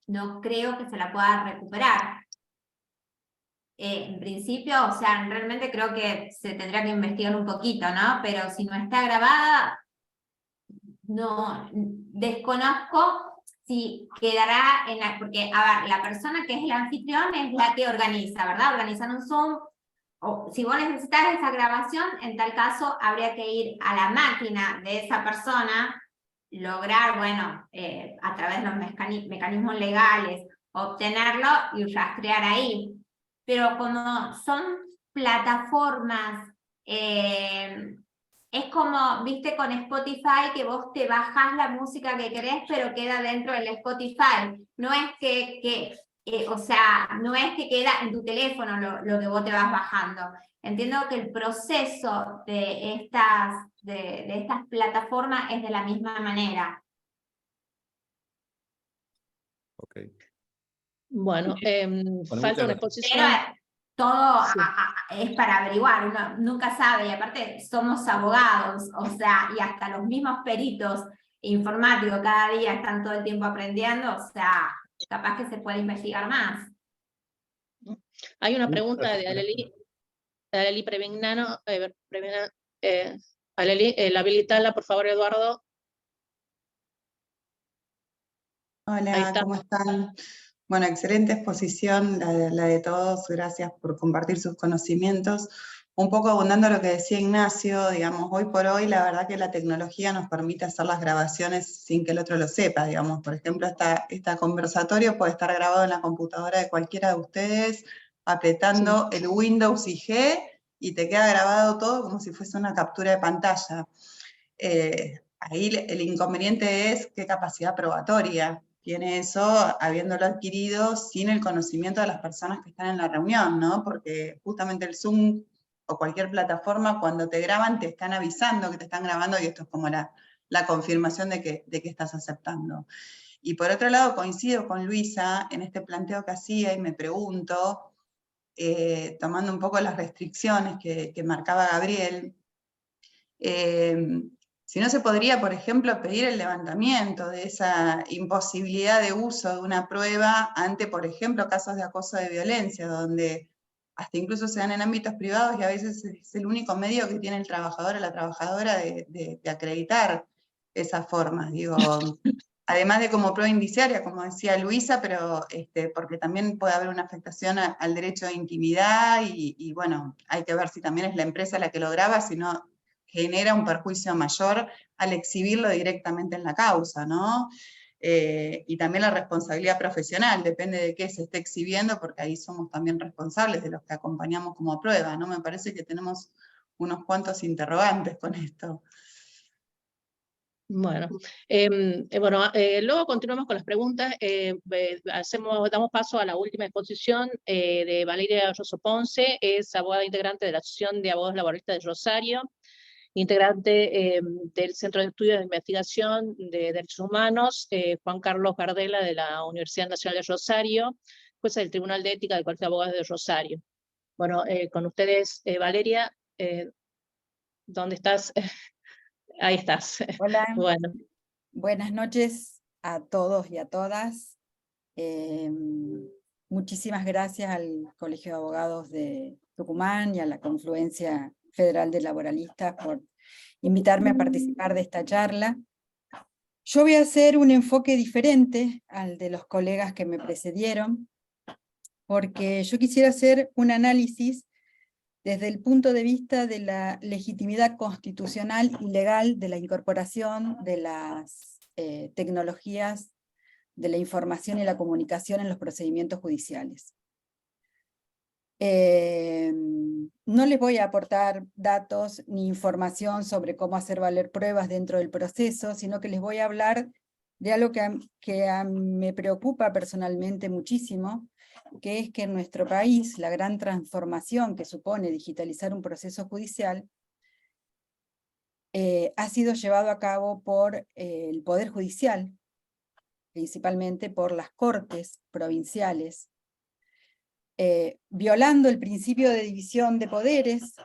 no creo que se la pueda recuperar. En principio, o sea, realmente creo que se tendría que investigar un poquito, ¿no? Pero si no está grabada, no, desconozco si quedará en la, porque, a ver, la persona que es el anfitrión es la que organiza, ¿verdad? Organizan un Zoom, o si vos necesitas esa grabación, en tal caso habría que ir a la máquina de esa persona, lograr, bueno, a través de los mecanismos legales, obtenerlo y rastrear ahí. Pero como son plataformas, es como, viste, con Spotify, que vos te bajás la música que querés, pero queda dentro del Spotify. No es o sea, no es que queda en tu teléfono lo que vos te vas bajando. Entiendo que el proceso de estas plataformas es de la misma manera. Ok. Bueno, falta muchas una gracias. exposición. Pero todo Sí. es para averiguar, uno nunca sabe, y aparte somos abogados, o sea, y hasta los mismos peritos informáticos cada día están todo el tiempo aprendiendo, o sea, capaz que se puede investigar más. Hay una Muchas pregunta gracias. de Aleli Prevignano. Aleli, la habilitala, por favor, Eduardo. Ahí Hola, está. ¿cómo están? Bueno, excelente exposición, la de todos, gracias por compartir sus conocimientos. Un poco abundando a lo que decía Ignacio, digamos, hoy por hoy la verdad que la tecnología nos permite hacer las grabaciones sin que el otro lo sepa, digamos. Por ejemplo, esta conversatorio puede estar grabado en la computadora de cualquiera de ustedes, apretando el Windows y G, y te queda grabado todo como si fuese una captura de pantalla. Ahí el inconveniente es qué capacidad probatoria tiene eso, habiéndolo adquirido sin el conocimiento de las personas que están en la reunión, ¿no? Porque justamente el Zoom o cualquier plataforma, cuando te graban, te están avisando que te están grabando, y esto es como la confirmación de que estás aceptando. Y por otro lado, coincido con Luisa en este planteo que hacía, y me pregunto, tomando un poco las restricciones que marcaba Gabriel, si no se podría, por ejemplo, pedir el levantamiento de esa imposibilidad de uso de una prueba ante, por ejemplo, casos de acoso de violencia, donde hasta incluso se dan en ámbitos privados y a veces es el único medio que tiene el trabajador o la trabajadora de acreditar esas formas. Digo, además de como prueba indiciaria, como decía Luisa, pero porque también puede haber una afectación al derecho de intimidad y bueno, hay que ver si también es la empresa la que lo graba, si no genera un perjuicio mayor al exhibirlo directamente en la causa, ¿no? Y también la responsabilidad profesional, depende de qué se esté exhibiendo, porque ahí somos también responsables de los que acompañamos como prueba, ¿no? Me parece que tenemos unos cuantos interrogantes con esto. Bueno, luego continuamos con las preguntas. Damos paso a la última exposición de Valeria Rosso Ponce, es abogada integrante de la Asociación de Abogados Laboralistas de Rosario, integrante del Centro de Estudios de Investigación de Derechos Humanos, Juan Carlos Gardela de la Universidad Nacional de Rosario, jueza del Tribunal de Ética del Colegio de Abogados de Rosario. Bueno, con ustedes, Valeria, ¿dónde estás? Ahí estás. Hola, Bueno. buenas noches a todos y a todas. Muchísimas gracias al Colegio de Abogados de Tucumán y a la Confluencia Federal de Laboralistas por invitarme a participar de esta charla. Yo voy a hacer un enfoque diferente al de los colegas que me precedieron, porque yo quisiera hacer un análisis desde el punto de vista de la legitimidad constitucional y legal de la incorporación de las tecnologías de la información y la comunicación en los procedimientos judiciales. No les voy a aportar datos ni información sobre cómo hacer valer pruebas dentro del proceso, sino que les voy a hablar de algo que me preocupa personalmente muchísimo, que es que en nuestro país la gran transformación que supone digitalizar un proceso judicial ha sido llevado a cabo por el Poder Judicial, principalmente por las Cortes provinciales, violando el principio de división de poderes,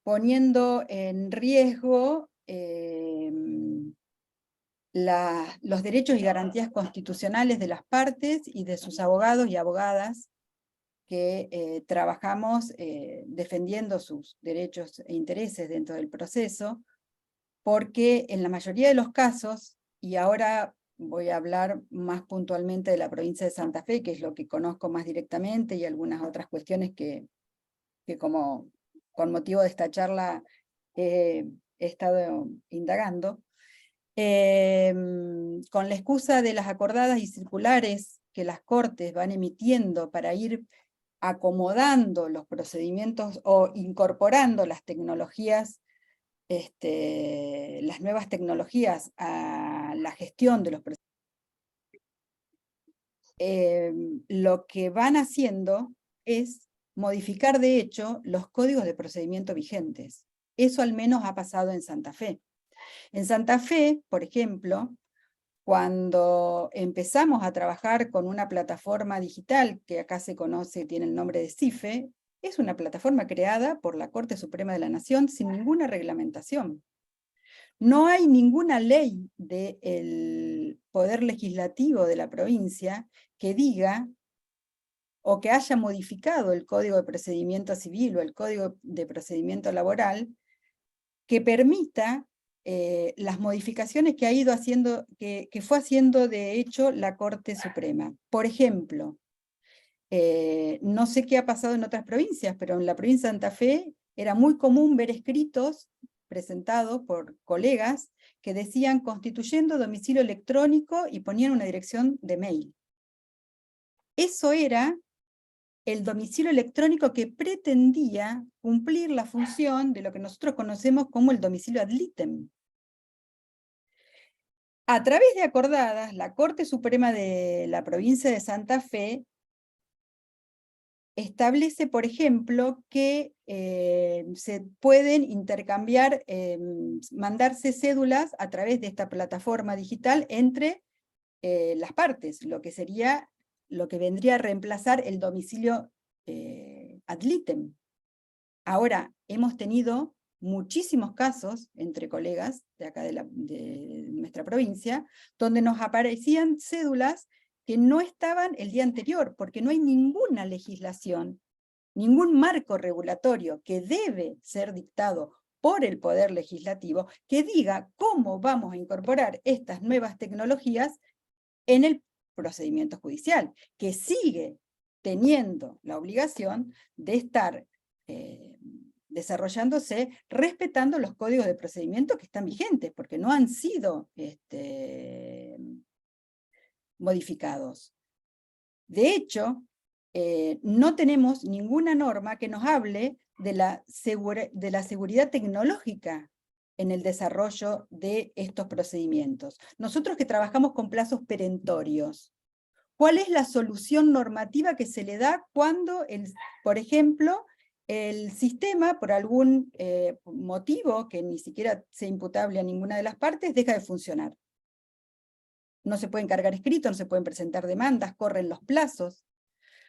poniendo en riesgo los derechos y garantías constitucionales de las partes y de sus abogados y abogadas que trabajamos defendiendo sus derechos e intereses dentro del proceso, porque en la mayoría de los casos, y ahora voy a hablar más puntualmente de la provincia de Santa Fe, que es lo que conozco más directamente, y algunas otras cuestiones que como con motivo de esta charla he estado indagando, con la excusa de las acordadas y circulares que las Cortes van emitiendo para ir acomodando los procedimientos o incorporando las tecnologías, las nuevas tecnologías a la gestión de los procedimientos, lo que van haciendo es modificar de hecho los códigos de procedimiento vigentes. Eso al menos ha pasado en Santa Fe. En Santa Fe, por ejemplo, cuando empezamos a trabajar con una plataforma digital, que acá se conoce, tiene el nombre de CIFE, es una plataforma creada por la Corte Suprema de la Nación sin ninguna reglamentación. No hay ninguna ley del Poder Legislativo de la provincia que diga o que haya modificado el Código de Procedimiento Civil o el Código de Procedimiento Laboral que permita las modificaciones que ha ido haciendo, que fue haciendo de hecho la Corte Suprema. Por ejemplo, no sé qué ha pasado en otras provincias, pero en la provincia de Santa Fe era muy común ver escritos presentados por colegas que decían constituyendo domicilio electrónico y ponían una dirección de mail. Eso era el domicilio electrónico que pretendía cumplir la función de lo que nosotros conocemos como el domicilio ad litem. A través de acordadas, la Corte Suprema de la provincia de Santa Fe establece, por ejemplo, que se pueden intercambiar, mandarse cédulas a través de esta plataforma digital entre las partes, lo que vendría a reemplazar el domicilio ad litem. Ahora, hemos tenido muchísimos casos entre colegas de acá de nuestra provincia, donde nos aparecían cédulas que no estaban el día anterior, porque no hay ninguna legislación, ningún marco regulatorio que debe ser dictado por el Poder Legislativo que diga cómo vamos a incorporar estas nuevas tecnologías en el procedimiento judicial, que sigue teniendo la obligación de estar desarrollándose respetando los códigos de procedimiento que están vigentes, porque no han sido modificados. De hecho, no tenemos ninguna norma que nos hable de la seguridad tecnológica en el desarrollo de estos procedimientos. Nosotros que trabajamos con plazos perentorios, ¿cuál es la solución normativa que se le da cuando, por ejemplo, el sistema, por algún motivo que ni siquiera sea imputable a ninguna de las partes, deja de funcionar? No se pueden cargar escritos, no se pueden presentar demandas, corren los plazos.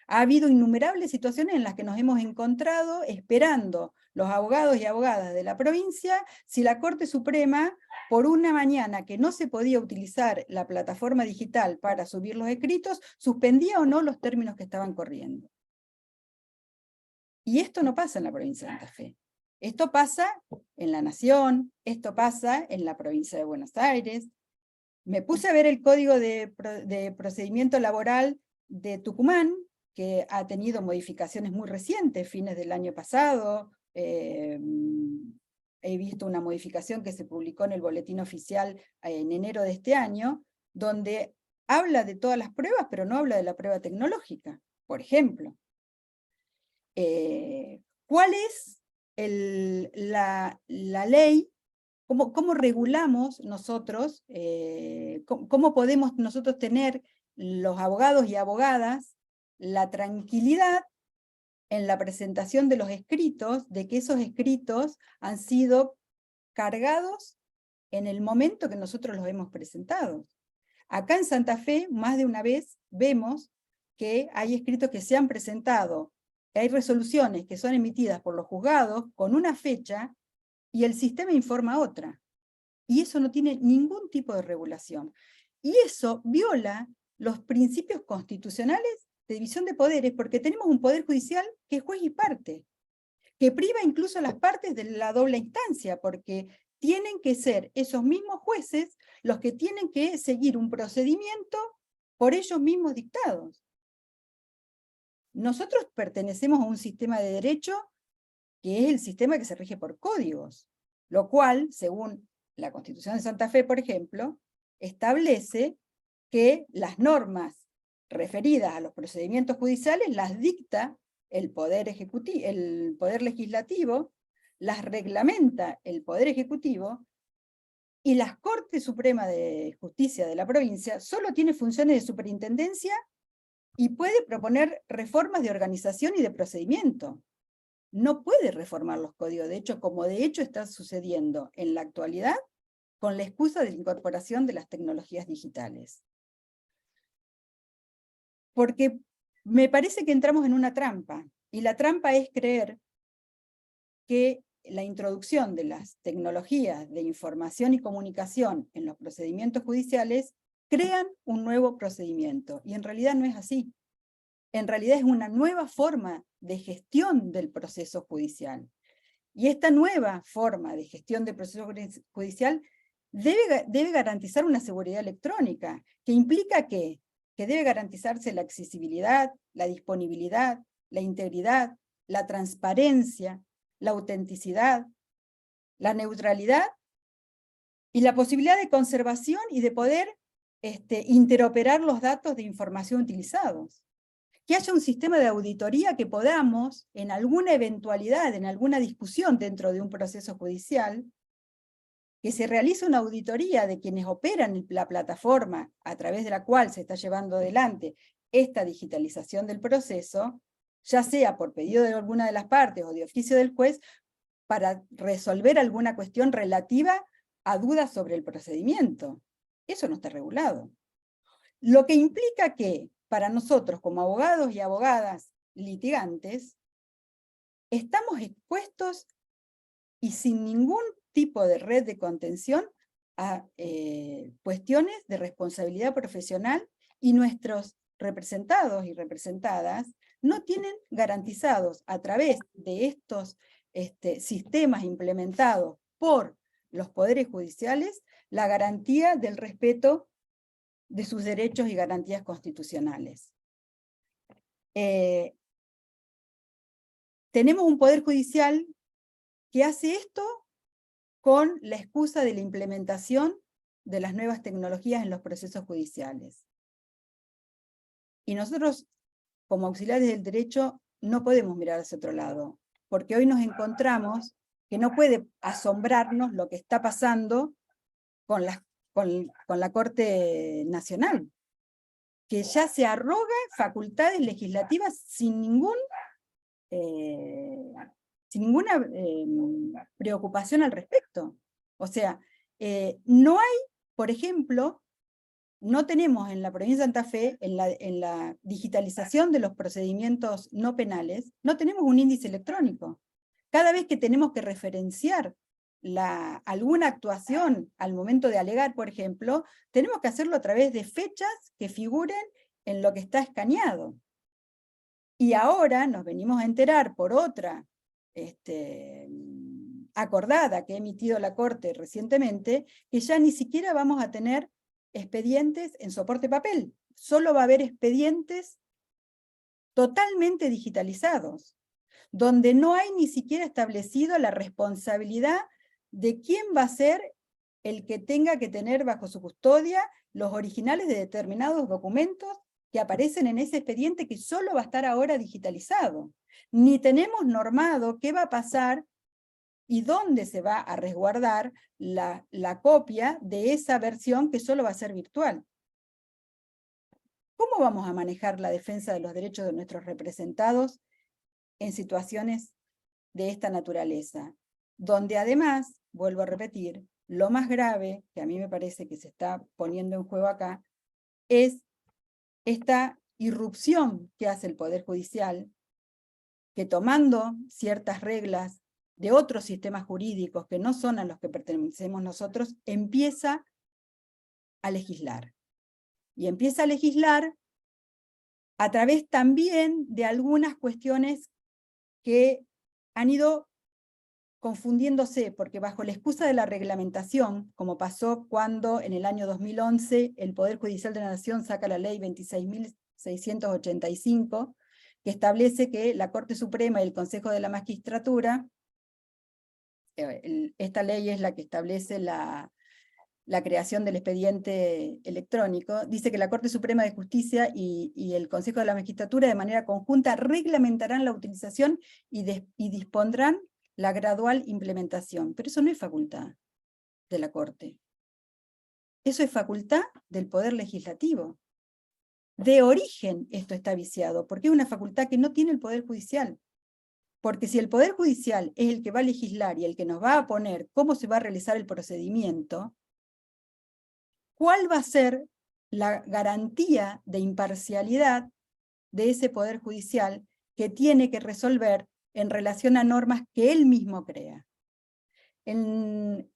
Ha habido innumerables situaciones en las que nos hemos encontrado esperando los abogados y abogadas de la provincia si la Corte Suprema, por una mañana que no se podía utilizar la plataforma digital para subir los escritos, suspendía o no los términos que estaban corriendo. Y esto no pasa en la provincia de Santa Fe. Esto pasa en la Nación, esto pasa en la provincia de Buenos Aires. Me puse a ver el Código de Procedimiento Laboral de Tucumán, que ha tenido modificaciones muy recientes, fines del año pasado. He visto una modificación que se publicó en el Boletín Oficial en enero de este año, donde habla de todas las pruebas, pero no habla de la prueba tecnológica, por ejemplo. ¿Cuál es la ley? ¿Cómo regulamos nosotros? ¿Cómo podemos nosotros tener, los abogados y abogadas, la tranquilidad en la presentación de los escritos, de que esos escritos han sido cargados en el momento que nosotros los hemos presentado? Acá en Santa Fe, más de una vez, vemos que hay escritos que se han presentado, hay resoluciones que son emitidas por los juzgados con una fecha, y el sistema informa otra. Y eso no tiene ningún tipo de regulación. Y eso viola los principios constitucionales de división de poderes, porque tenemos un poder judicial que es juez y parte, que priva incluso a las partes de la doble instancia, porque tienen que ser esos mismos jueces los que tienen que seguir un procedimiento por ellos mismos dictados. Nosotros pertenecemos a un sistema de derecho que es el sistema que se rige por códigos, lo cual, según la Constitución de Santa Fe, por ejemplo, establece que las normas referidas a los procedimientos judiciales las dicta el Poder Ejecutivo, el Poder Legislativo, las reglamenta el Poder Ejecutivo, y la Corte Suprema de Justicia de la provincia solo tiene funciones de superintendencia y puede proponer reformas de organización y de procedimiento. No puede reformar los códigos de hecho, como de hecho está sucediendo en la actualidad con la excusa de la incorporación de las tecnologías digitales. Porque me parece que entramos en una trampa, y la trampa es creer que la introducción de las tecnologías de información y comunicación en los procedimientos judiciales crean un nuevo procedimiento, y en realidad no es así. En realidad es una nueva forma de gestión del proceso judicial. Y esta nueva forma de gestión del proceso judicial debe garantizar una seguridad electrónica, que implica que debe garantizarse la accesibilidad, la disponibilidad, la integridad, la transparencia, la autenticidad, la neutralidad y la posibilidad de conservación y de poder interoperar los datos de información utilizados. Que haya un sistema de auditoría que podamos, en alguna eventualidad, en alguna discusión dentro de un proceso judicial, que se realice una auditoría de quienes operan la plataforma a través de la cual se está llevando adelante esta digitalización del proceso, ya sea por pedido de alguna de las partes o de oficio del juez, para resolver alguna cuestión relativa a dudas sobre el procedimiento. Eso no está regulado. Lo que implica que, para nosotros como abogados y abogadas litigantes, estamos expuestos y sin ningún tipo de red de contención a cuestiones de responsabilidad profesional, y nuestros representados y representadas no tienen garantizados a través de estos sistemas implementados por los poderes judiciales la garantía del respeto de sus derechos y garantías constitucionales. Tenemos un poder judicial que hace esto con la excusa de la implementación de las nuevas tecnologías en los procesos judiciales. Y nosotros, como auxiliares del derecho, no podemos mirar hacia otro lado, porque hoy nos encontramos que no puede asombrarnos lo que está pasando con la Corte Nacional, que ya se arroga facultades legislativas sin ninguna preocupación al respecto. O sea, no hay, por ejemplo, no tenemos en la provincia de Santa Fe, en la digitalización de los procedimientos no penales, no tenemos un índice electrónico. Cada vez que tenemos que referenciar alguna actuación al momento de alegar, por ejemplo, tenemos que hacerlo a través de fechas que figuren en lo que está escaneado. Y ahora nos venimos a enterar por otra acordada que ha emitido la Corte recientemente, que ya ni siquiera vamos a tener expedientes en soporte papel, solo va a haber expedientes totalmente digitalizados, donde no hay ni siquiera establecido la responsabilidad de quién va a ser el que tenga que tener bajo su custodia los originales de determinados documentos que aparecen en ese expediente, que solo va a estar ahora digitalizado. Ni tenemos normado qué va a pasar y dónde se va a resguardar la copia de esa versión que solo va a ser virtual. ¿Cómo vamos a manejar la defensa de los derechos de nuestros representados en situaciones de esta naturaleza? Donde además, vuelvo a repetir, lo más grave, que a mí me parece que se está poniendo en juego acá, es esta irrupción que hace el Poder Judicial, que tomando ciertas reglas de otros sistemas jurídicos que no son a los que pertenecemos nosotros, empieza a legislar. Y empieza a legislar a través también de algunas cuestiones que han ido confundiéndose, porque bajo la excusa de la reglamentación, como pasó cuando en el año 2011 el Poder Judicial de la Nación saca la ley 26.685, que establece que la Corte Suprema y el Consejo de la Magistratura, esta ley es la que establece la creación del expediente electrónico, dice que la Corte Suprema de Justicia y el Consejo de la Magistratura de manera conjunta reglamentarán la utilización y dispondrán la gradual implementación. Pero eso no es facultad de la Corte. Eso es facultad del Poder Legislativo. De origen esto está viciado, porque es una facultad que no tiene el Poder Judicial. Porque si el Poder Judicial es el que va a legislar y el que nos va a poner cómo se va a realizar el procedimiento, ¿cuál va a ser la garantía de imparcialidad de ese Poder Judicial que tiene que resolver en relación a normas que él mismo crea? En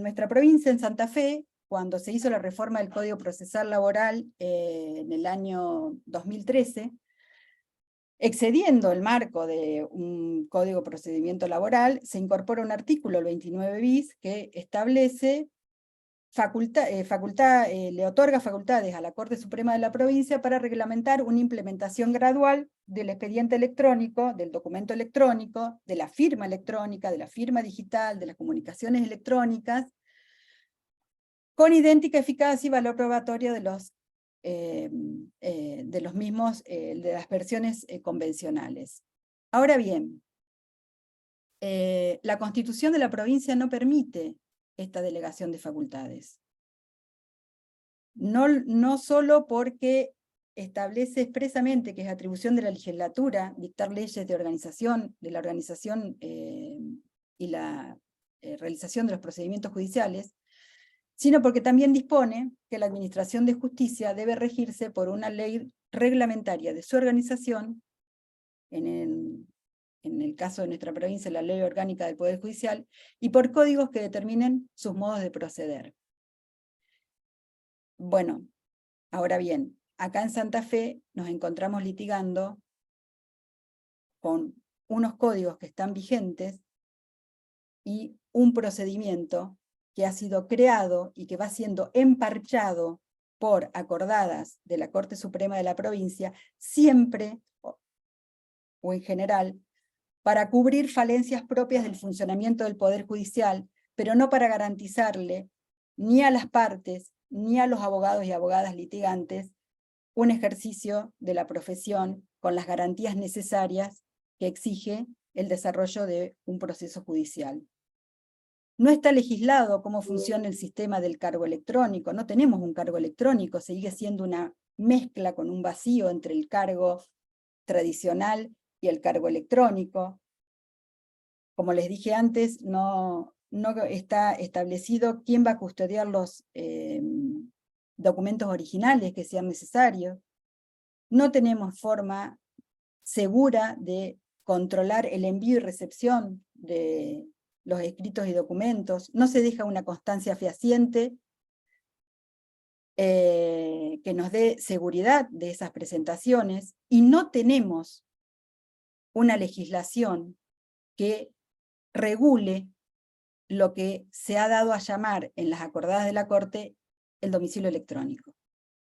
nuestra provincia, en Santa Fe, cuando se hizo la reforma del Código Procesal Laboral en el año 2013, excediendo el marco de un Código de Procedimiento Laboral, se incorpora un artículo, el 29 bis, que establece le otorga facultades a la Corte Suprema de la provincia para reglamentar una implementación gradual del expediente electrónico, del documento electrónico, de la firma electrónica, de la firma digital, de las comunicaciones electrónicas, con idéntica eficacia y valor probatorio de los mismos, de las versiones convencionales. Ahora bien, la Constitución de la provincia no permite esta delegación de facultades. No solo porque establece expresamente que es atribución de la legislatura dictar leyes de organización, de la organización y la realización de los procedimientos judiciales, sino porque también dispone que la Administración de Justicia debe regirse por una ley reglamentaria de su organización, en el caso de nuestra provincia, la Ley Orgánica del Poder Judicial, y por códigos que determinen sus modos de proceder. Bueno, ahora bien, acá en Santa Fe nos encontramos litigando con unos códigos que están vigentes y un procedimiento que ha sido creado y que va siendo emparchado por acordadas de la Corte Suprema de la provincia, siempre, o en general, para cubrir falencias propias del funcionamiento del Poder Judicial, pero no para garantizarle ni a las partes, ni a los abogados y abogadas litigantes, un ejercicio de la profesión con las garantías necesarias que exige el desarrollo de un proceso judicial. No está legislado cómo funciona el sistema del cargo electrónico, no tenemos un cargo electrónico, sigue siendo una mezcla con un vacío entre el cargo tradicional y el cargo electrónico. Como les dije antes, no está establecido quién va a custodiar los documentos originales que sean necesarios. No tenemos forma segura de controlar el envío y recepción de los escritos y documentos. No se deja una constancia fehaciente que nos dé seguridad de esas presentaciones, y no tenemos una legislación que regule lo que se ha dado a llamar en las acordadas de la Corte el domicilio electrónico.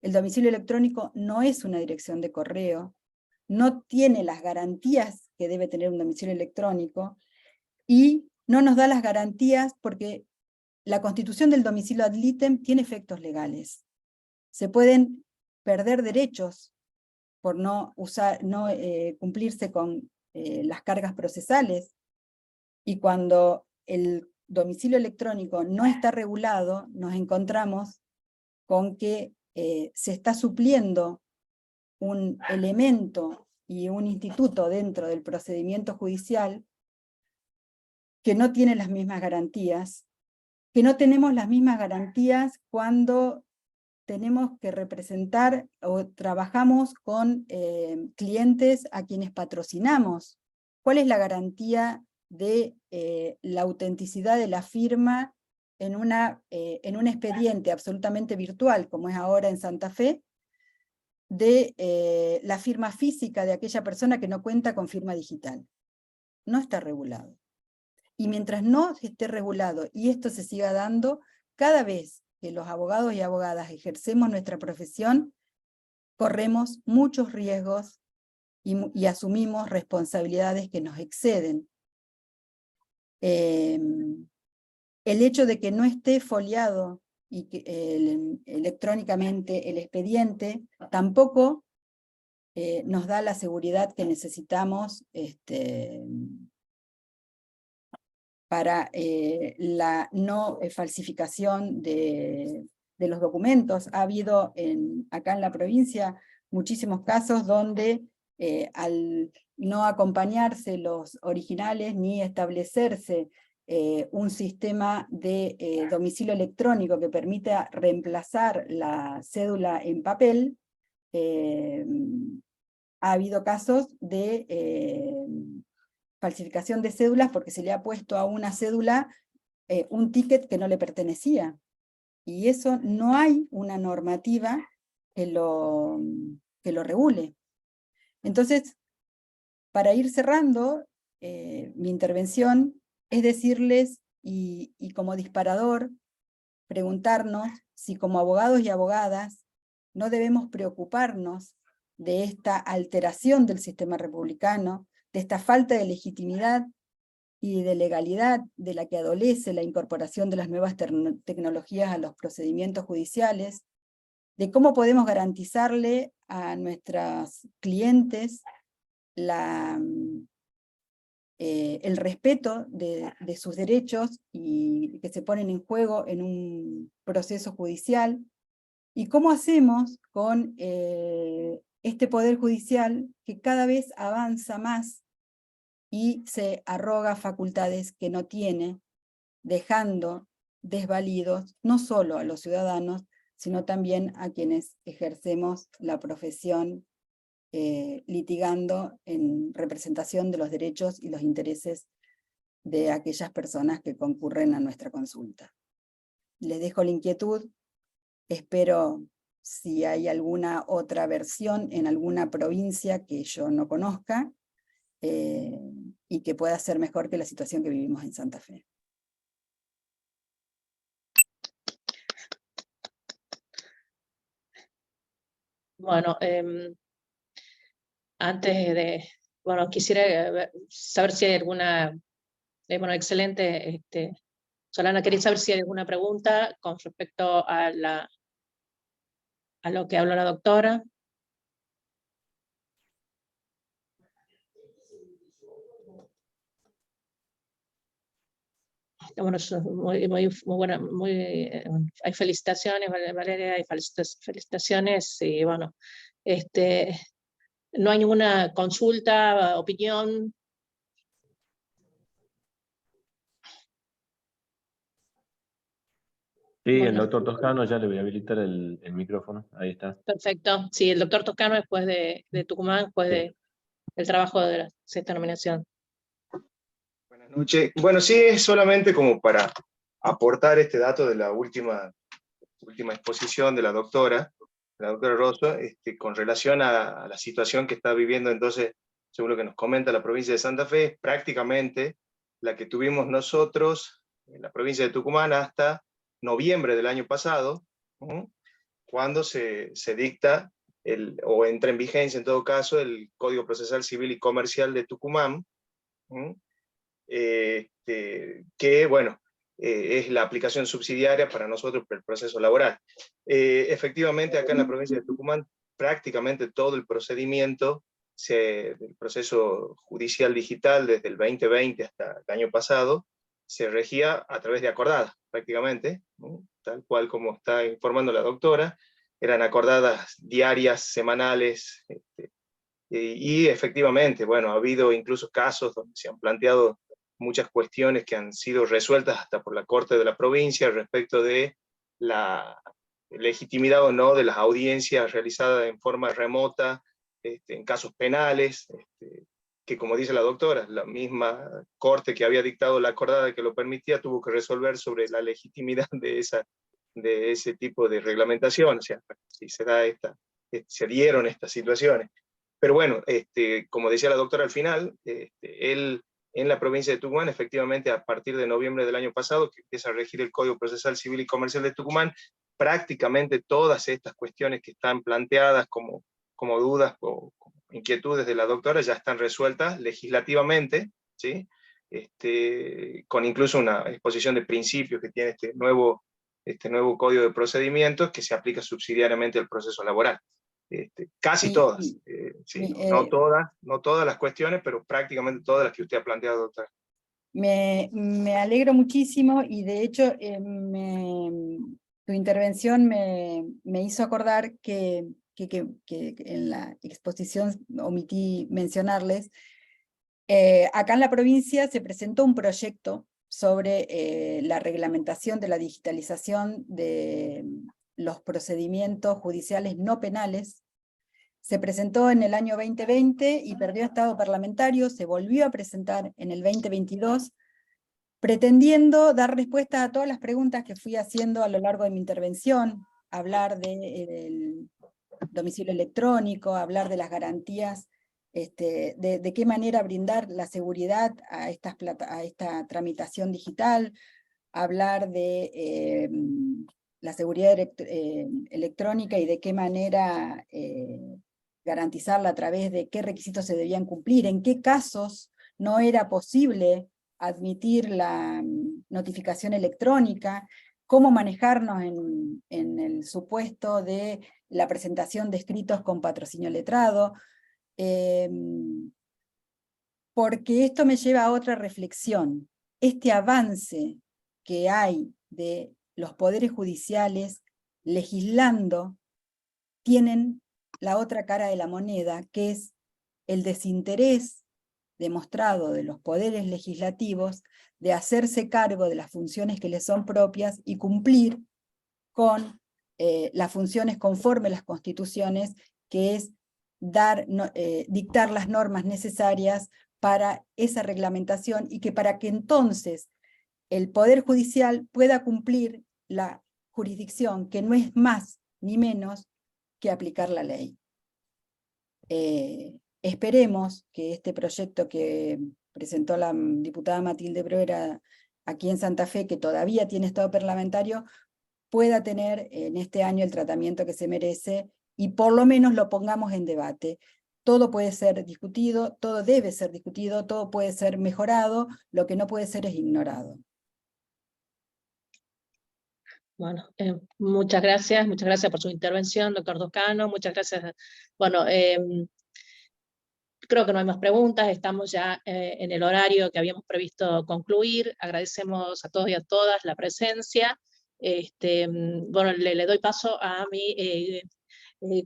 El domicilio electrónico no es una dirección de correo, no tiene las garantías que debe tener un domicilio electrónico, y no nos da las garantías porque la constitución del domicilio ad litem tiene efectos legales. Se pueden perder derechos por no cumplirse con las cargas procesales, y cuando el domicilio electrónico no está regulado, nos encontramos con que se está supliendo un elemento y un instituto dentro del procedimiento judicial que no tiene las mismas garantías, que no tenemos las mismas garantías cuando tenemos que representar o trabajamos con clientes a quienes patrocinamos. ¿Cuál es la garantía de la autenticidad de la firma en un expediente absolutamente virtual, como es ahora en Santa Fe, de la firma física de aquella persona que no cuenta con firma digital. No está regulado. Y mientras no esté regulado y esto se siga dando, cada vez que los abogados y abogadas ejercemos nuestra profesión, corremos muchos riesgos y asumimos responsabilidades que nos exceden. El hecho de que no esté foliado y que, electrónicamente el expediente tampoco nos da la seguridad que necesitamos para la no falsificación de los documentos. Ha habido acá en la provincia muchísimos casos donde al no acompañarse los originales ni establecerse un sistema de domicilio electrónico que permita reemplazar la cédula en papel, ha habido casos de falsificación de cédulas porque se le ha puesto a una cédula un ticket que no le pertenecía. Y eso no hay una normativa que lo regule. Entonces, para ir cerrando mi intervención, es decirles, y como disparador, preguntarnos si como abogados y abogadas no debemos preocuparnos de esta alteración del sistema republicano, de esta falta de legitimidad y de legalidad de la que adolece la incorporación de las nuevas tecnologías a los procedimientos judiciales, de cómo podemos garantizarle a nuestros clientes el respeto de sus derechos y que se ponen en juego en un proceso judicial, y cómo hacemos con este poder judicial que cada vez avanza más y se arroga facultades que no tiene, dejando desvalidos no solo a los ciudadanos, sino también a quienes ejercemos la profesión litigando en representación de los derechos y los intereses de aquellas personas que concurren a nuestra consulta. Les dejo la inquietud, espero si hay alguna otra versión en alguna provincia que yo no conozca, y que pueda ser mejor que la situación que vivimos en Santa Fe. Bueno, bueno, quisiera saber si hay alguna, bueno, excelente, Solana, quería saber si hay alguna pregunta con respecto a lo que habló la doctora. Bueno, muy buena, hay felicitaciones, Valeria, hay felicitaciones, y bueno, no hay ninguna consulta, opinión. Sí, el Bueno. doctor Toscano, ya le voy a habilitar el micrófono, ahí está. Perfecto, sí, el doctor Toscano después de Tucumán, después del trabajo de la sexta nominación. Buenas noches. Bueno, sí, es solamente como para aportar este dato de la última exposición de la doctora Rosso, con relación a la situación que está viviendo entonces, según lo que nos comenta la provincia de Santa Fe, es prácticamente la que tuvimos nosotros en la provincia de Tucumán hasta noviembre del año pasado, cuando se dicta, o entra en vigencia en todo caso, el Código Procesal Civil y Comercial de Tucumán, que, bueno, es la aplicación subsidiaria para nosotros para el proceso laboral. Efectivamente, acá en la provincia de Tucumán, prácticamente todo el procedimiento, el proceso judicial digital desde el 2020 hasta el año pasado, se regía a través de acordadas, prácticamente, tal cual como está informando la doctora, eran acordadas diarias, semanales, y efectivamente, bueno, ha habido incluso casos donde se han planteado muchas cuestiones que han sido resueltas hasta por la Corte de la provincia respecto de la legitimidad o no de las audiencias realizadas en forma remota, en casos penales, que como dice la doctora, la misma corte que había dictado la acordada que lo permitía tuvo que resolver sobre la legitimidad de ese tipo de reglamentación, o sea, si se dieron estas situaciones. Pero bueno, como decía la doctora al final, él en la provincia de Tucumán, efectivamente a partir de noviembre del año pasado, que empieza a regir el Código Procesal Civil y Comercial de Tucumán, prácticamente todas estas cuestiones que están planteadas como dudas o como inquietudes de la doctora ya están resueltas legislativamente, ¿sí? Con incluso una exposición de principios que tiene este nuevo Código de Procedimientos que se aplica subsidiariamente al proceso laboral. Casi todas, sí, no todas las cuestiones, pero prácticamente todas las que usted ha planteado, doctora. Me alegro muchísimo y de hecho tu intervención me hizo acordar que en la exposición omití mencionarles, acá en la provincia se presentó un proyecto sobre la reglamentación de la digitalización de los procedimientos judiciales no penales. Se presentó en el año 2020 y perdió estado parlamentario, se volvió a presentar en el 2022, pretendiendo dar respuesta a todas las preguntas que fui haciendo a lo largo de mi intervención, hablar del domicilio electrónico, hablar de las garantías, de qué manera brindar la seguridad a esta tramitación digital, hablar de la seguridad electrónica y de qué manera garantizarla a través de qué requisitos se debían cumplir, en qué casos no era posible admitir la notificación electrónica, cómo manejarnos en el supuesto de la presentación de escritos con patrocinio letrado, porque esto me lleva a otra reflexión. Este avance que hay de los poderes judiciales legislando tienen la otra cara de la moneda, que es el desinterés demostrado de los poderes legislativos de hacerse cargo de las funciones que les son propias y cumplir con las funciones conforme a las constituciones, que es dictar las normas necesarias para esa reglamentación y que para que entonces el Poder Judicial pueda cumplir la jurisdicción, que no es más ni menos que aplicar la ley. Esperemos que este proyecto que presentó la diputada Matilde Bruera aquí en Santa Fe, que todavía tiene estado parlamentario, pueda tener en este año el tratamiento que se merece y por lo menos lo pongamos en debate. Todo puede ser discutido, todo debe ser discutido, todo puede ser mejorado, lo que no puede ser es ignorado. Bueno, muchas gracias por su intervención, doctor Docano, muchas gracias. Bueno, creo que no hay más preguntas, estamos ya en el horario que habíamos previsto concluir, agradecemos a todos y a todas la presencia. Bueno, le doy paso a mi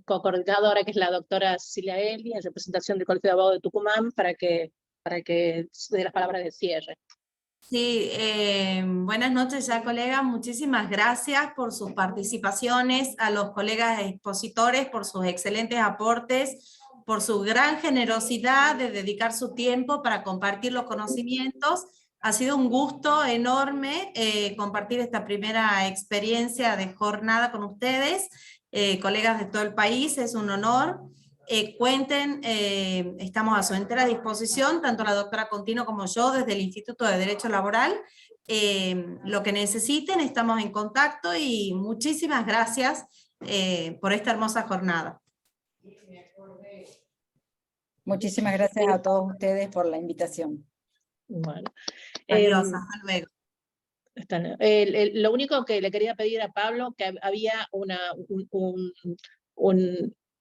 co-coordinadora, que es la doctora Cecilia Eli, en representación del Colegio de Abogados de Tucumán, para que dé las palabras de cierre. Sí, buenas noches ya, colegas. Muchísimas gracias por sus participaciones, a los colegas expositores por sus excelentes aportes, por su gran generosidad de dedicar su tiempo para compartir los conocimientos. Ha sido un gusto enorme compartir esta primera experiencia de jornada con ustedes, colegas de todo el país, es un honor. Cuenten, estamos a su entera disposición, tanto la doctora Contino como yo, desde el Instituto de Derecho Laboral. Lo que necesiten, estamos en contacto y muchísimas gracias por esta hermosa jornada. Muchísimas gracias a todos ustedes por la invitación. Bueno, adiós, hasta luego. Lo único que le quería pedir a Pablo, que había un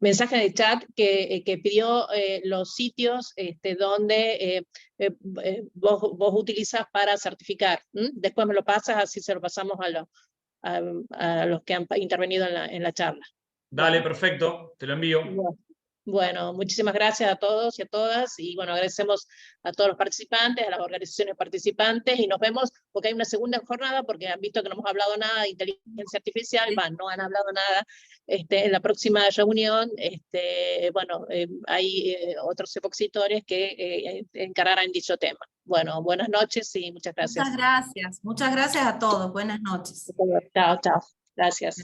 mensaje de chat que pidió los sitios donde vos utilizas para certificar. Después me lo pasas, así se lo pasamos a los que han intervenido en la charla. Dale, perfecto, te lo envío. Bueno, muchísimas gracias a todos y a todas, y bueno, agradecemos a todos los participantes, a las organizaciones participantes, y nos vemos, porque hay una segunda jornada, porque han visto que no hemos hablado nada de inteligencia artificial, no han hablado nada, en la próxima reunión, bueno, hay otros expositores que encargarán dicho tema. Bueno, buenas noches y muchas gracias. Muchas gracias a todos, buenas noches. Chao, chao, gracias.